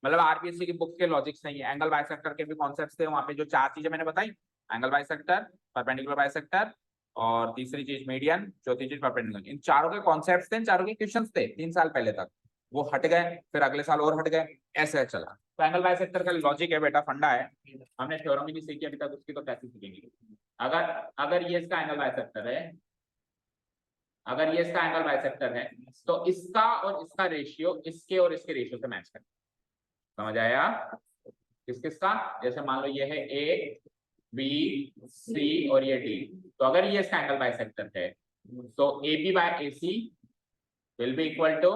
मतलब आरबीएससी की बुक के लॉजिक से ही है। एंगल बाइसेक्टर के भी कॉन्सेप्ट्स थे वहां पे, जो चार चीजें मैंने बताई, एंगल बाइसेक्टर, परपेंडिकुलर बाइसेक्टर, और तीसरी चीज मीडियन, चौथी चीज परपेंडिकुलर। इन चारों के कॉन्सेप्ट्स थे, इन चारों के क्वेश्चंस थे 3 साल पहले तक। वो हट गए, फिर अगले साल और हट गए, ऐसे चला। तो एंगल बाइसेक्टर का लॉजिक है बेटा, फंडा है। हमने थ्योरम ही नहीं सीखी अभी तक, उसकी तो कैसे सीखेंगे। अगर अगर ये इसका एंगल बाइसेक्टर है, अगर ये इसका एंगल बाइसेक्टर है, तो इसका और इसका रेशियो इसके और इसके रेशियो से मैच करें। समझ आया? किस किसका? जैसे मान लो ये है ए बी सी और ये डी, तो अगर ये इसका एंगल बाइसेक्टर है, तो A B by A C will be equal to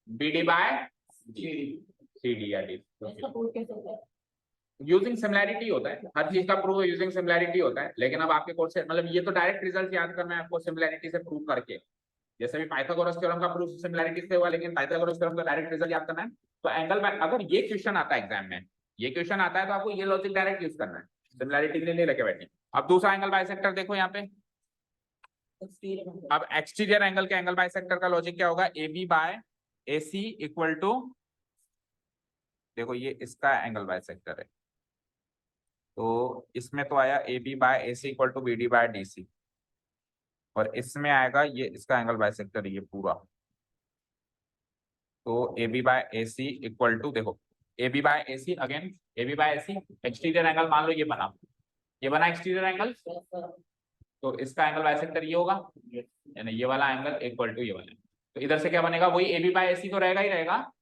B D by C D या डी। यूजिंग सिमिलैरिटी होता है, हर चीज का प्रूव यूजिंग सिमिलैरिटी होता है। लेकिन अब आपके कोर्स से मतलब ये तो डायरेक्ट रिजल्ट याद करना है आपको सिमिलैरिटी से प्रूव करके। जैसे भी पाइथागोरस थ्योरम का प्रूफ सिमिलैरिटी से हुआ, लेकिन पाइथागोरस थ्योरम का डायरेक्ट रिजल्ट याद करना है। तो एंगल बाय, अगर ये क्वेश्चन आता है एग्जाम में, ये क्वेश्चन आता है, तो आपको ये लॉजिक डायरेक्ट यूज करना है, सिमिलैरिटी नहीं लेके बैठे। अब दूसरा एंगल बाइसेक्टर देखो यहाँ पे। अब एक्सटीरियर एंगल के एंगल बाइसेक्टर का लॉजिक क्या होगा? A B by A C equal to, देखो ये इसका एंगल बाइसेक्टर है, तो इसमें तो आया A B by A C equal to B D by D C, और इसमें आएगा ये इसका एंगल बाइसेक्टर ये पूरा, तो A B by A C equal to, देखो A B by A C, again A B by A C, exterior angle मान लो ये बना एक्सटीरियर एंगल, तो इसका एंगल बाइसेक्टर ये होगा, यानी ये वाला एंगल इक्वल टू ये वाला। तो इधर से क्या बनेगा? वही ए बी बाय ए सी तो रहेगा ही रहेगा,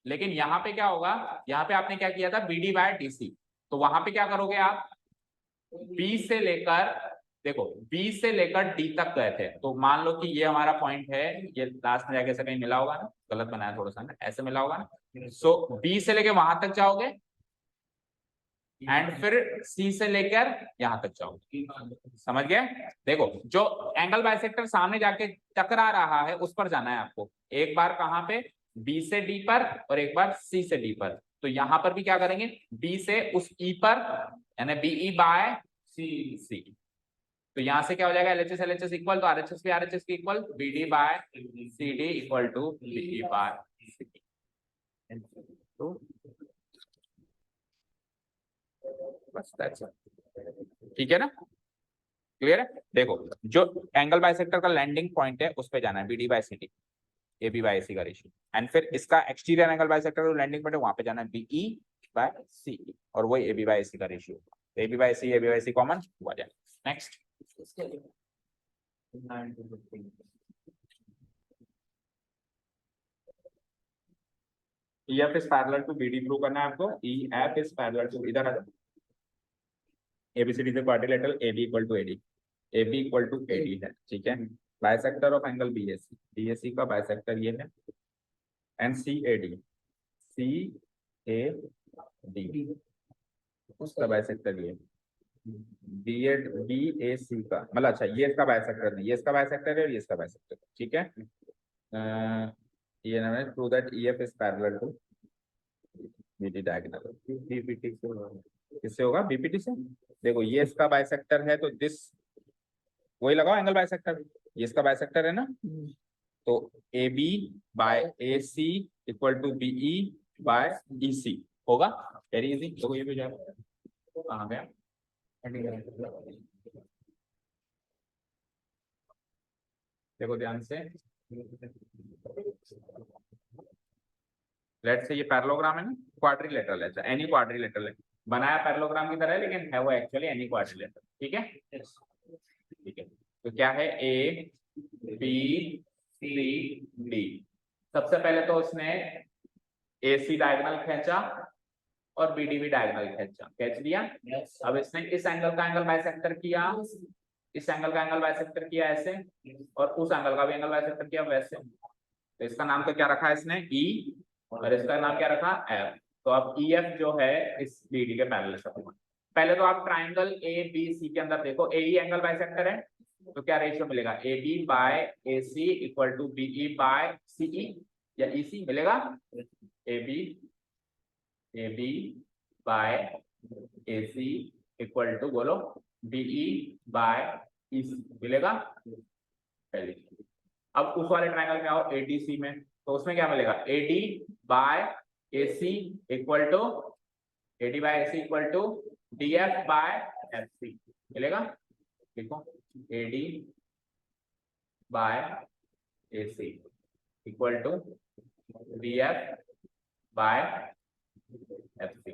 लेकिन यहाँ पे क्या होगा? यहाँ पे आपने क्या किया था? B D by D C. तो वहां पे क्या करोगे आप? बी से लेकर, देखो बी से लेकर डी तक गए थे, तो मान लो कि ये हमारा पॉइंट है, ये लास्ट में जाके ऐसे कहीं मिला होगा ना, गलत बनाया थोड़ा सा ना, ऐसे मिला होगा ना। सो बी से लेके वहां तक जाओगे, एंड फिर सी से लेकर यहां तक जाओगे। समझ गए? देखो जो एंगल बाइसेक्टर सामने जाके टकरा रहा है उस पर जाना है आपको। एक बार कहां पे? बी से डी पर, और एक बार सी से डी पर। तो यहां पर भी क्या करेंगे? बी से उस ई पर, यानी बीई बाय सी। तो यहां से क्या हो जाएगा? एलएचएस इक्वल, तो आरएचएस भी आरएचएस की equal, BD by CD equal to BE by C. तो बस दैट्स इट। ठीक है ना? क्लियर है? देखो जो एंगल बाइसेक्टर का लैंडिंग पॉइंट है उस पे जाना है, BD by CD, A B by A C का रेशियो, एंड फिर इसका एक्सटीरियर एंगल बाइसेक्टर का लैंडिंग पॉइंट है वहां पे जाना है बीई बाय सी, और वही ए बी बाय ए सी का ratio. A B by C, A B by C common हुआ जाए। Next, EF is parallel to BD prove करना है आपको। EF is parallel to, इधर आ जाओ, ABCD से quadrilateral AB equal to AD, AB equal to AD है, ठीक है। Bisector of angle BAC, BAC का बाइसेक्टर ये है, एंड CAD, CAD उसका बाइसेक्टर ये, BAC का मतलब, अच्छा ये इसका बाइसेक्टर नहीं, ये इसका बाइसेक्टर है और ये इसका बाइसेक्टर, ठीक है। ये ना prove that EF is parallel to BD diagonal, BPT से किससे होगा? BPT से। देखो ये इसका बाइसेक्टर है, तो दिस वही लगाओ एंगल बाइसेक्टर, ये इसका बाइसेक्टर है ना, तो AB by AC equal to BE by EC होगा। Very easy. देखो ये भी जाएगा, कहाँ गया? देखो ध्यान से, लेट्स से ये पैरेललोग्राम है ना, क्वाड्रिलेटरल है, एनी क्वाड्रिलेटरल है, बनाया पैरेललोग्राम की तरह है, लेकिन है वो एक्चुअली एनी क्वाड्रिलेटरल, ठीक है। ठीक है, तो क्या है? A B C D. सबसे पहले तो उसने ए सी डायगोनल खींचा और बी डी भी डायगोनल खींच दिया। अब इसने इस एंगल का एंगल बाइसेक्टर किया, इस एंगल का एंगल बाइसेक्टर किया ऐसे, और उस एंगल का भी एंगल बाइसेक्टर किया वैसे। तो इसका नाम तो क्या रखा है इसने, ई, और इसका नाम क्या रखा, एफ। तो अब ई एफ जो है इस बी डी के पैरेलल है। पहले तो आप ट्राइंगल ए बी सी के अंदर देखो, ए ई एंगल बाइसेक्टर है, तो क्या रेशियो मिलेगा, A B by A C equal to B E by C E, या ई सी मिलेगा, A B by A C equal to बोलो B E by E C मिलेगा पहले। अब उस वाले ट्राइंगल में आओ ए डी सी में, तो उसमें क्या मिलेगा, A D by A C equal to A D by A C equal to D F by F C मिलेगा। देखो A D by A C equal to D F by F C.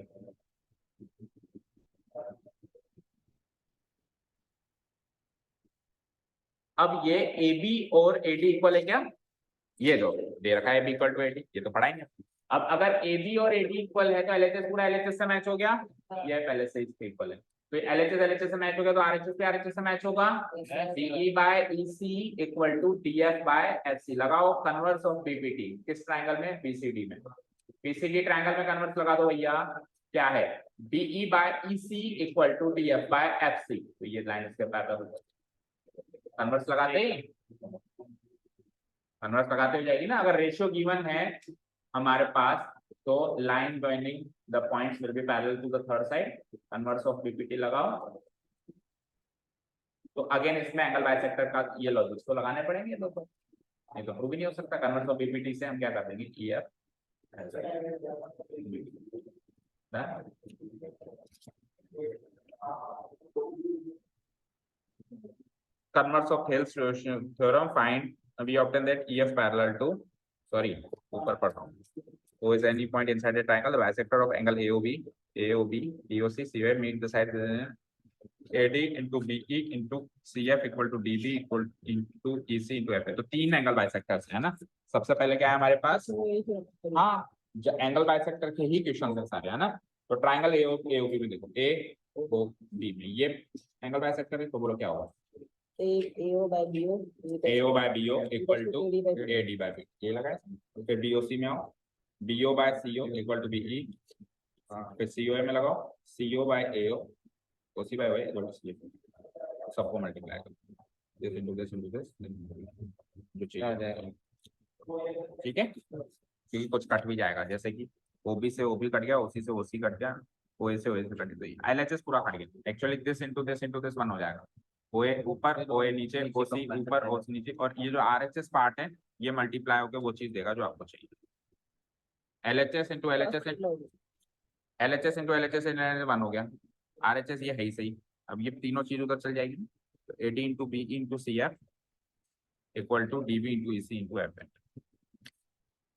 अब ये ए B और ए D equal है क्या, ये जो दे रखा है B equal to A D, ये तो पढ़ाएंगे। अब अगर ए बी और ए डी इक्वल है तो एलएचएस पूरा एलएचएस से मैच हो गया, ये पहले से इसके इक्वल है, तो एलएचएस एलएचएस से मैच हो गया, तो आरएचएस पे आरएचएस से मैच होगा, BE by EC equal to DF by FC. लगाओ कन्वर्स ऑफ बीपीटी, किस ट्रायंगल में, बीसीडी में। बीसीडी ट्रायंगल में कन्वर्स लगा दो भैया, क्या है, BE by EC equal to DF by FC. तो ये लाइन इसके पैरेलल कन्वर्स लगाते ही, कन्वर्स लगाते हो जाएगी ना। अगर रेशियो गिवन है हमारे पास, तो line joining the points will be parallel to the third side, converse of BPT लगाओ। तो अगेन इसमें एंगल बाइसेक्टर का ये लॉजिक्स तो लगाने पड़ेंगे, तो नहीं तो प्रूव ही नहीं हो सकता। कन्वर्स ऑफ बीपीटी से हम क्या कर देंगे, EF converse of Thales theorem find we obtain that EF parallel to, sorry, ऊपर पढ़ रहा हूँ, O is any point inside a triangle, the bisector of angle AOB, DOC, COA meet the side AD into BE into CF equal to DB equal into EC into FA। तो तीन angle bisectors है ना। सबसे पहले क्या है हमारे पास, हाँ एंगल बाइसेक्टर के ही क्वेश्चन है सारे, है ना। तो ट्राइंगल AOB में देखो, AOB में ये एंगल बाइसेक्टर है, तो बोलो क्या होगा, AO by BO equal to AD by BD, ये लगा है। फिर DOC में आओ, BO by CO equal to BE, फिर COA में लगाओ, CO by AO, OC by OA equal to CF, सबको मल्टीप्लाई करो, दिस इनटू दिस जो चाहिए, ठीक है। क्योंकि कुछ कट भी जाएगा, जैसे कि OB से OB कट गया, OC से OC कट गया, OA से OA से कट गया, LHS पूरा कट गया। Actually this into this one हो जाएगा, OA ऊपर OA नीचे, OC ऊपर OC नीचे, और ये जो RHS पार्ट है ये मल्टीप्लाई होकर वो चीज देगा जो आपको चाहिए। LHS इंटू LHS वन हो गया, RHS ये है ही सही। अब ये तीनों चीज उधर चल जाएगी, तो AD into BE into CF equal to DB into EC into FN,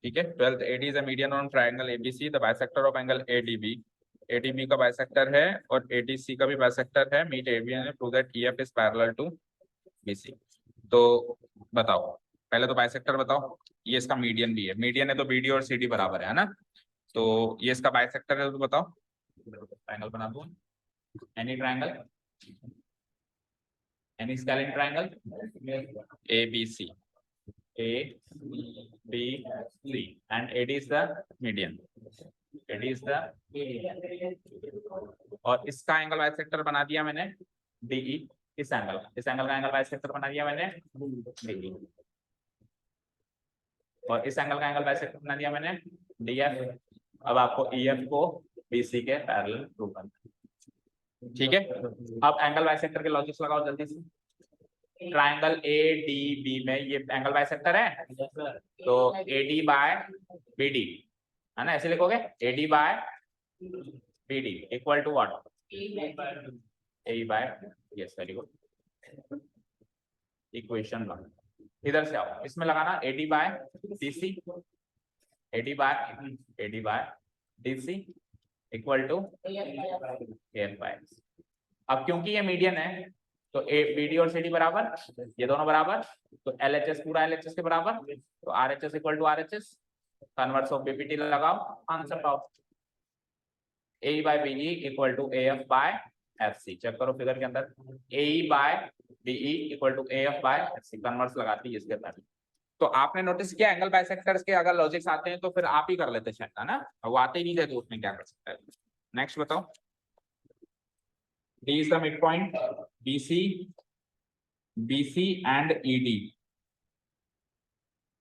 ठीक है। 12th, AD is a median on triangle ABC, the bisector of angle ADB, ADB का बाइसेक्टर है और ADC का भी बाइसेक्टर है, मीट ABN है, prove that EF is parallel to BC। तो बताओ, पहले तो बाइसेक्टर बताओ, ये इसका मीडियन भी है, मीडियन है तो BD और CD बराबर है ना। तो ये इसका बाइसेक्टर है, तो बताओ, ट्रायंगल बना दो, any triangle, any scalene triangle ABC, ABC and AD is the median, AD is the, और इसका एंगल बाइसेक्टर बना दिया मैंने DE, इस एंगल का एंगल बाइसेक्टर बना दिया मैंने DE, और इस एंगल का एंगल बाइसेक्टर बना दिया मैंने DF। अब आपको EF को BC के पैरेलल प्रूव करना है, ठीक है। अब एंगल बाइसेक्टर के लॉजिक्स लगाओ जल्दी से। ट्राइंगल ADB में ये एंगल बाइसेक्टर है, तो AD बाय BD है ना, ऐसे लिखोगे, AD by BD equal to what, AE by, yes very good, equation 1। इधर से आओ, इसमें लगाना AD by DC, AD by DC equal to AF by. अब क्योंकि ये मीडियन है तो ए बीडी और सीडी बराबर, ये दोनों बराबर, तो एलएचएस पूरा एलएचएस के बराबर, तो RHS equal to RHS, converse of BPT लगाओ, आंसर पाओ। A by BE equal to F by FC, check करो फिगर के अंदर, A by BE equal to F by FC, converse लगाती है इसके अंदर। तो आपने नोटिस किया एंगल बाइसेक्टर्स के अगर लॉजिक्स आते हैं तो फिर आप ही कर लेते शायद, है ना, वो आते ही नहीं थे तो उसमें क्या कर सकता है। नेक्स्ट बताओ, D is the midpoint, BC and ED.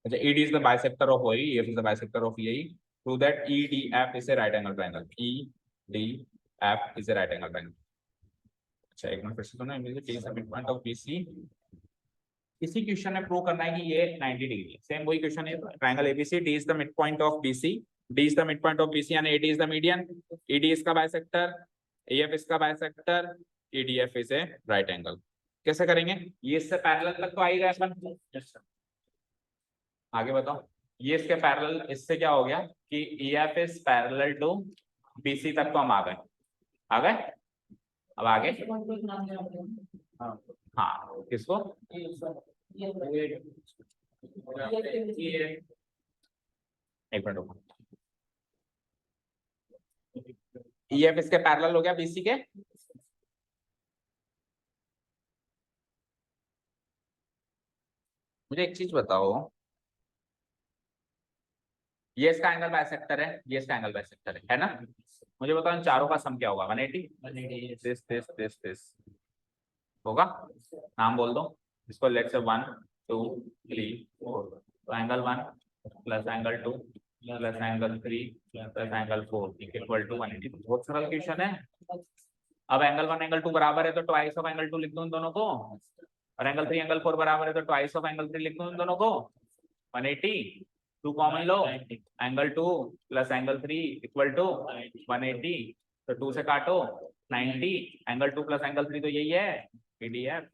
अच्छा, ED is the bisector of OE, EF is the bisector of EAE. Prove that EDF is a right angle triangle. EDF is a right angle triangle. अच्छा, एक minute फिर से सुनो, D is the midpoint of BC. इसी question में prove करना है कि ये 90 डिग्री है, सेम वही क्वेश्चन है, triangle ABC, D is the midpoint of BC, D is the midpoint of BC and AD is the median, ED इसका बाइसेक्टर, AF इसका bisector, EDF is a right angle. कैसे करेंगे, ये इससे parallel तक तो आ ही रहा है, आगे बताओ, ये इसके पैरेलल, इससे क्या हो गया कि EF is parallel to BC तक तो हम आ गए, अब आगे हाँ किसको, एक मिनट रुको, EF इसके पैरेलल हो गया BC के, मुझे एक चीज बताओ, ये इसका एंगल बाइसेक्टर है, ये इसका एंगल बाइसेक्टर है ना, मुझे बताओ इन चारों का सम क्या होगा, 180, दिस होगा, नाम बोल दो इसको, लेट्स से 1 2 3 4, तो angle 1 plus angle 2 plus angle 3 plus angle 4 equal to 180, बहुत सरल क्वेश्चन है। अब एंगल 1 एंगल 2 बराबर है तो ट्वाइस ऑफ एंगल 2 लिख दो इन दोनों को, और एंगल 3 एंगल 4 बराबर है तो ट्वाइस ऑफ एंगल 3 लिख दो इन दोनों को, 180, 2 कॉमन लो, angle 2 plus angle 3 equal to 180, तो 2 से काटो 90, एंगल 2 प्लस एंगल 3 तो यही है EDF,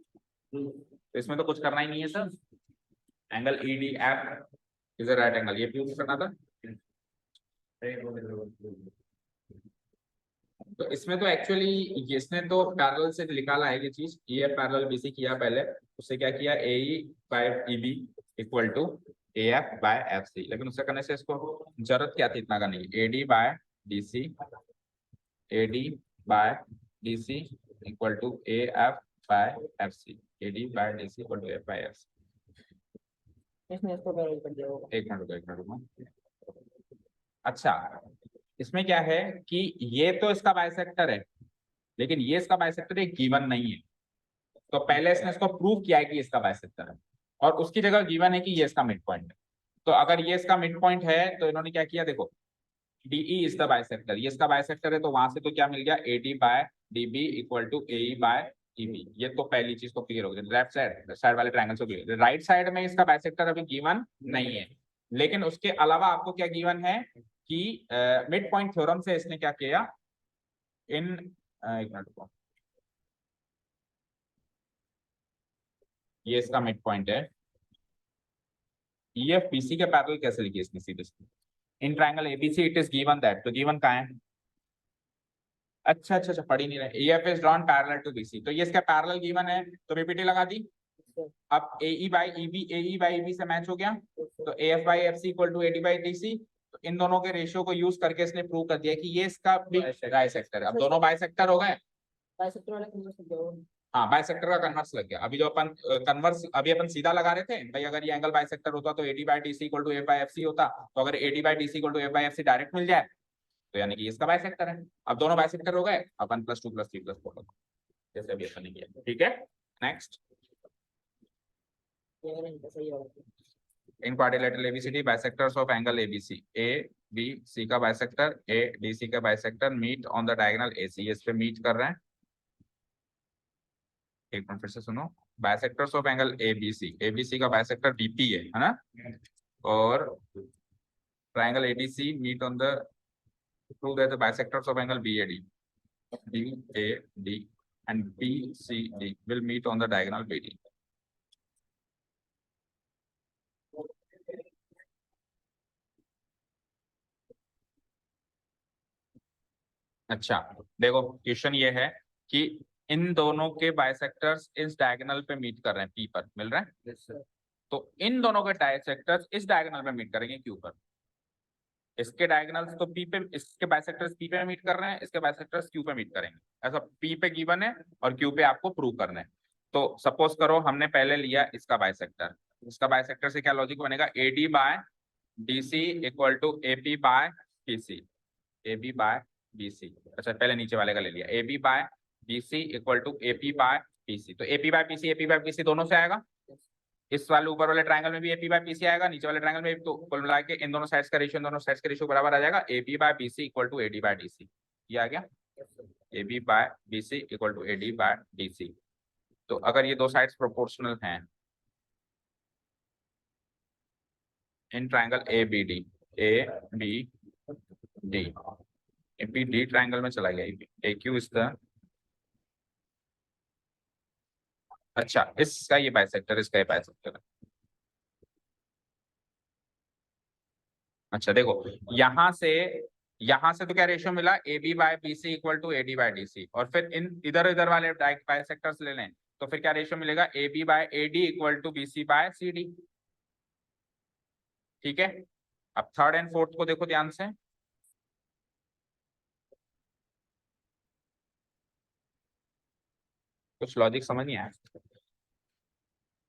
तो इसमें तो कुछ करना ही नहीं है sir, angle EDF is a right angle, ये प्रूव करना था। तो इसमें तो एक्चुअली इसने तो पैरेलल से निकाला है ये चीज, ये पैरेलल BC किया पहले, उससे क्या किया AE by EB equal to AF by FC, लेकिन उससे करने से इसको जरूरत क्या थी इतना करने की, AD by DC equal to AF by FC, AD by DC equal to AF by FC। इसने इसको पैरेलल कर दिया होगा, एक मिनट रुको, अच्छा इसमें क्या है कि ये तो इसका बाइसेक्टर है, लेकिन ये इसका बाइसेक्टर एक गिवन नहीं है, तो पहले इसने इसको प्रूव किया है कि इसका बाइसेक्टर है, और उसकी जगह गिवन है कि ये इसका मिड पॉइंट है, तो अगर ये इसका मिड पॉइंट है तो इन्होंने क्या किया, देखो DE इज द बाइसेक्टर, ये इसका बाइसेक्टर है, तो वहां से तो क्या मिल गया, AD by DB equal to AE by EB, ये तो पहली चीज तो क्लियर हो गई, लेफ्ट साइड वाले ट्रायंगल से क्लियर। राइट साइड में इसका बाइसेक्टर अभी गिवन नहीं है, लेकिन उसके अलावा आपको क्या गिवन है कि मिड पॉइंट थ्योरम से इसने क्या किया, इन एक मिनट को, ये इसका मिड पॉइंट है, EF BC के पैरेलल कैसे लिखी इसने सीधे, in triangle ABC it is given that, तो गिवन कहाँ है, अच्छा पढ़ ही नहीं रहे, EF is drawn parallel to BC, तो ये इसका पैरेलल गिवन है, तो PPT लगा दी, अब AE बाय EB से मैच हो गया, तो AF by FC equal to AD by DC, तो इन दोनों के रेशियो को यूज करके इसने प्रूव कर दिया कि ये इसका बाइसेक्टर है, अब दोनों बाइसेक्टर हो गए, हाँ बाइसेक्टर का कन्वर्स लग गया, अभी जो अपन कन्वर्स अभी अपन सीधा लगा रहे थे भाई, अगर ये एंगल बाइसेक्टर होता तो AD by DC equal to F by FC होता, तो अगर AD by DC equal to F by FC direct मिल जाए तो यानी कि इसका बाइसेक्टर है, अब दोनों बाइसेक्टर हो गए, अपन +2 + 3 + 4 जैसे अभी अपन ने किया, ठीक है। Next, in quadrilateral ABCD bisectors of angle ABC, ABC का बाइसेक्टर ADC का bisector meet on the diagonal AC, इस पे मीट कर रहे हैं, एक मिनट फिर से सुनो, बाइसेक्टर्स ऑफ एंगल ABC का बाइसेक्टर BP है ना, और triangle ADC meet on the, prove that the bisectors of angle BAD and BCD will meet on the diagonal BD. अच्छा देखो क्वेश्चन ये है कि इन दोनों के बाइसेक्टर्स इस डायगोनल पे मीट कर रहे हैं, पी पर मिल रहा है। yes, sir. तो इन दोनों के बाइसेक्टर्स इस डायगोनल पे मीट करेंगे क्यू पर। इसके डायगोनल्स तो पी पे, इसके बाइसेक्टर्स पी पे मीट कर रहे हैं, इसके बाइसेक्टर्स क्यू पे मीट करेंगे। ऐसा पी पे गिवन है और क्यू पे आपको प्रूव करना है। तो सपोज करो हमने पहले लिया इसका बाइसेक्टर, इसका बाइसेक्टर से क्या लॉजिक बनेगा, AD by DC equal to AP by PC, AB by BC. अच्छा पहले नीचे वाले का ले लिया, AB by BC equal to AP by PC. तो एपी बाय पीसी दोनों से आएगा। इस वाले ऊपर वाले ट्रायंगल में भी एपी बाय पीसी आएगा, नीचे वाले ट्रायंगल में भी। तो कुल मिला के इन दोनों साइड्स का रेशियो, दोनों साइड्स का रेशियो बराबर आ जाएगा, AB by BC equal to AD by DC. ये आ गया, AB by BC equal to AD by DC. तो अगर ये दो साइड्स प्रोपोर्शनल हैं in triangle A B D, A B D, A B D triangle में चला गया, ए क्यू इज द, अच्छा इसका ये बाइसेक्टर, इसका ये बाइसेक्टर। अच्छा देखो यहां से तो क्या रेशियो मिला, A B by B C equal to AD by D C. और फिर इन इधर इधर वाले बाइसेक्टर्स ले लें तो फिर क्या रेशियो मिलेगा, A B by A D equal to B C by C D. ठीक है, अब थर्ड एंड फोर्थ को देखो ध्यान से। कुछ लॉजिक समझ नहीं आया।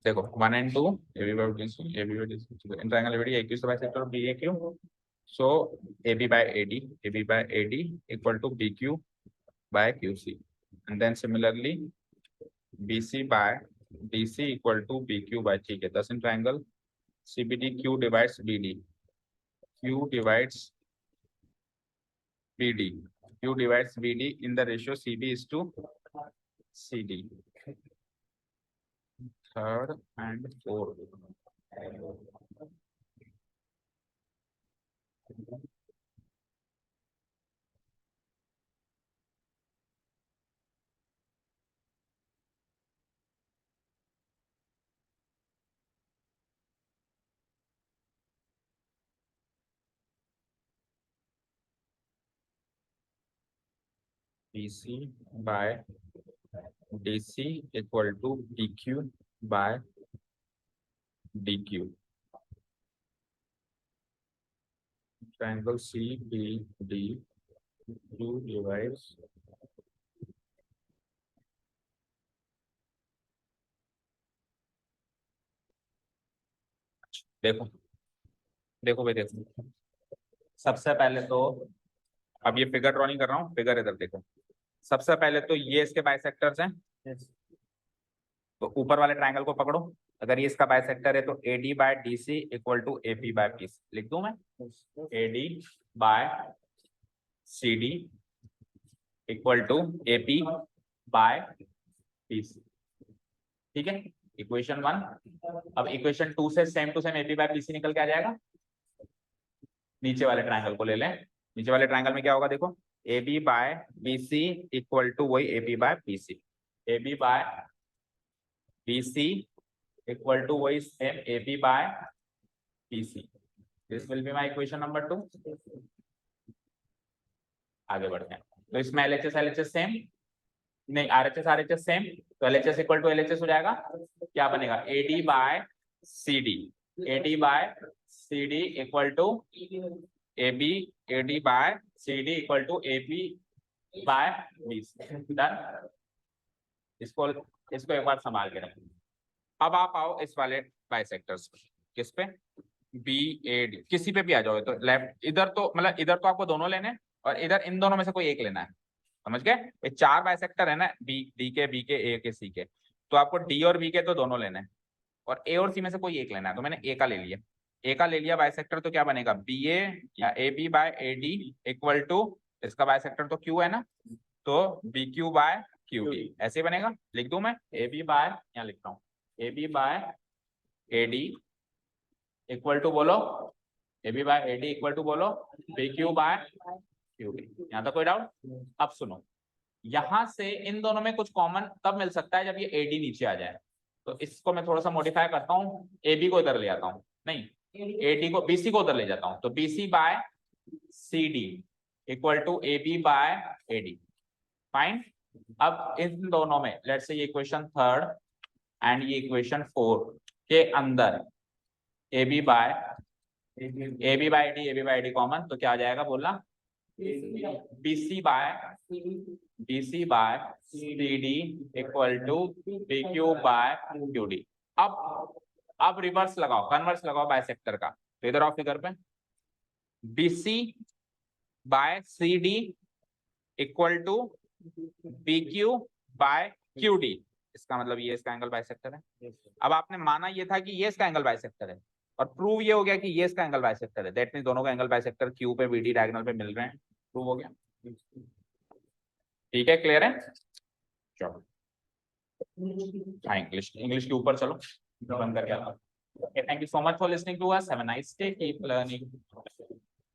देखो 1 and 2 AB by BC, AB by DC, in triangle ABD AQ is the bisector of BAQ, so AB by AD equal to BQ by QC, and then similarly BC by DC equal to BQ by, ठीक है। thus in triangle CBD Q divides BD, Q divides BD in the ratio CB is to CD, third and fourth। BC by DC equal to BQ by DQ, triangle CBD Q divides देखो देखो भाई देखो, सबसे पहले तो अब ये figure draw नहीं कर रहा हूँ, फिगर इधर देखो। सबसे पहले तो ये इसके बाइसेक्टर्स हैं, तो ऊपर वाले ट्रायंगल को पकड़ो। अगर ये इसका बाइसेक्टर है तो AD by DC equal to AP by PC लिख दूं मैं, AD by CD equal to AP by PC। ठीक है, इक्वेशन 1। अब इक्वेशन 2 से same to same AP by PC निकल के आ जाएगा। नीचे वाले ट्रायंगल को ले लें, नीचे वाले ट्रायंगल में क्या होगा देखो, AB by BC equal to वही AP by PC, AB by BC equal to वही same AP by PC। This will be my equation number 2। आगे बढ़ते हैं, तो इसमें LHS सेम नहीं, RHS सेम, तो LHS इक्वल टू LHS हो जाएगा। क्या बनेगा, AD by CD, AD by CD equal to AB, AD by CD equal to AP by BC। Done, इसको एक बार संभाल के रखें। अब आप आओ इस वाले बाइसेक्टर्स पे, किस पे, BAD, किसी पे भी आ जाओ। तो लेफ्ट इधर तो मतलब इधर तो आपको दोनों लेने और इधर इन दोनों में से कोई एक लेना है, समझ गए। ये 4 बाइसेक्टर है ना, डी के, बी के, ए के, सी के, तो आपको डी और बी के तो दोनों लेने हैं और ए और सी में से कोई एक लेना है। तो मैंने ए का ले लिया, ए का ले लिया बाइसेक्टर, तो क्या बनेगा, BA या AB by AD equal to, इसका बाइसेक्टर तो Q है ना, तो BQ बाय QD ऐसे बनेगा। लिख दूं मैं, AB बाय, यहाँ लिखता हूँ, AB by AD equal to बोलो, AB by AD equal to बोलो BQ बाय QD। यहाँ तक कोई डाउट। अब सुनो, यहां से इन दोनों में कुछ कॉमन तब मिल सकता है जब ये AD नीचे आ जाए। तो इसको मैं थोड़ा सा मॉडिफाई करता हूँ, AB को इधर ले आता हूँ, नहीं AD को, BC को उधर ले जाता हूँ, तो BC by CD equal to AB by AD। Fine, अब इन दोनों में लेट्स से ये इक्वेशन 3 एंड ये इक्वेशन 4 के अंदर A B by D common, तो क्या आ जाएगा बोलना, BC by CD equal to PQ by QD। अब रिवर्स लगाओ, कन्वर्स लगाओ बाइसेक्टर का, तो इधर आओ फिगर पे, BC by CD equal to PQ by QD, इसका मतलब ये इसका एंगल बाइसेक्टर है। अब आपने माना ये था कि ये इसका एंगल बाइसेक्टर है, और प्रूव ये हो गया कि ये इसका एंगल बाइसेक्टर है, दैट मींस दोनों का एंगल बाइसेक्टर Q पे BD डायगोनल पे मिल रहे हैं, प्रूव हो गया। ठीक है, क्लियर है? चलो हाँ, इंग्लिश के ऊपर चलो, बंद करके। Thank you so much for listening to us, have a nice day, keep learning.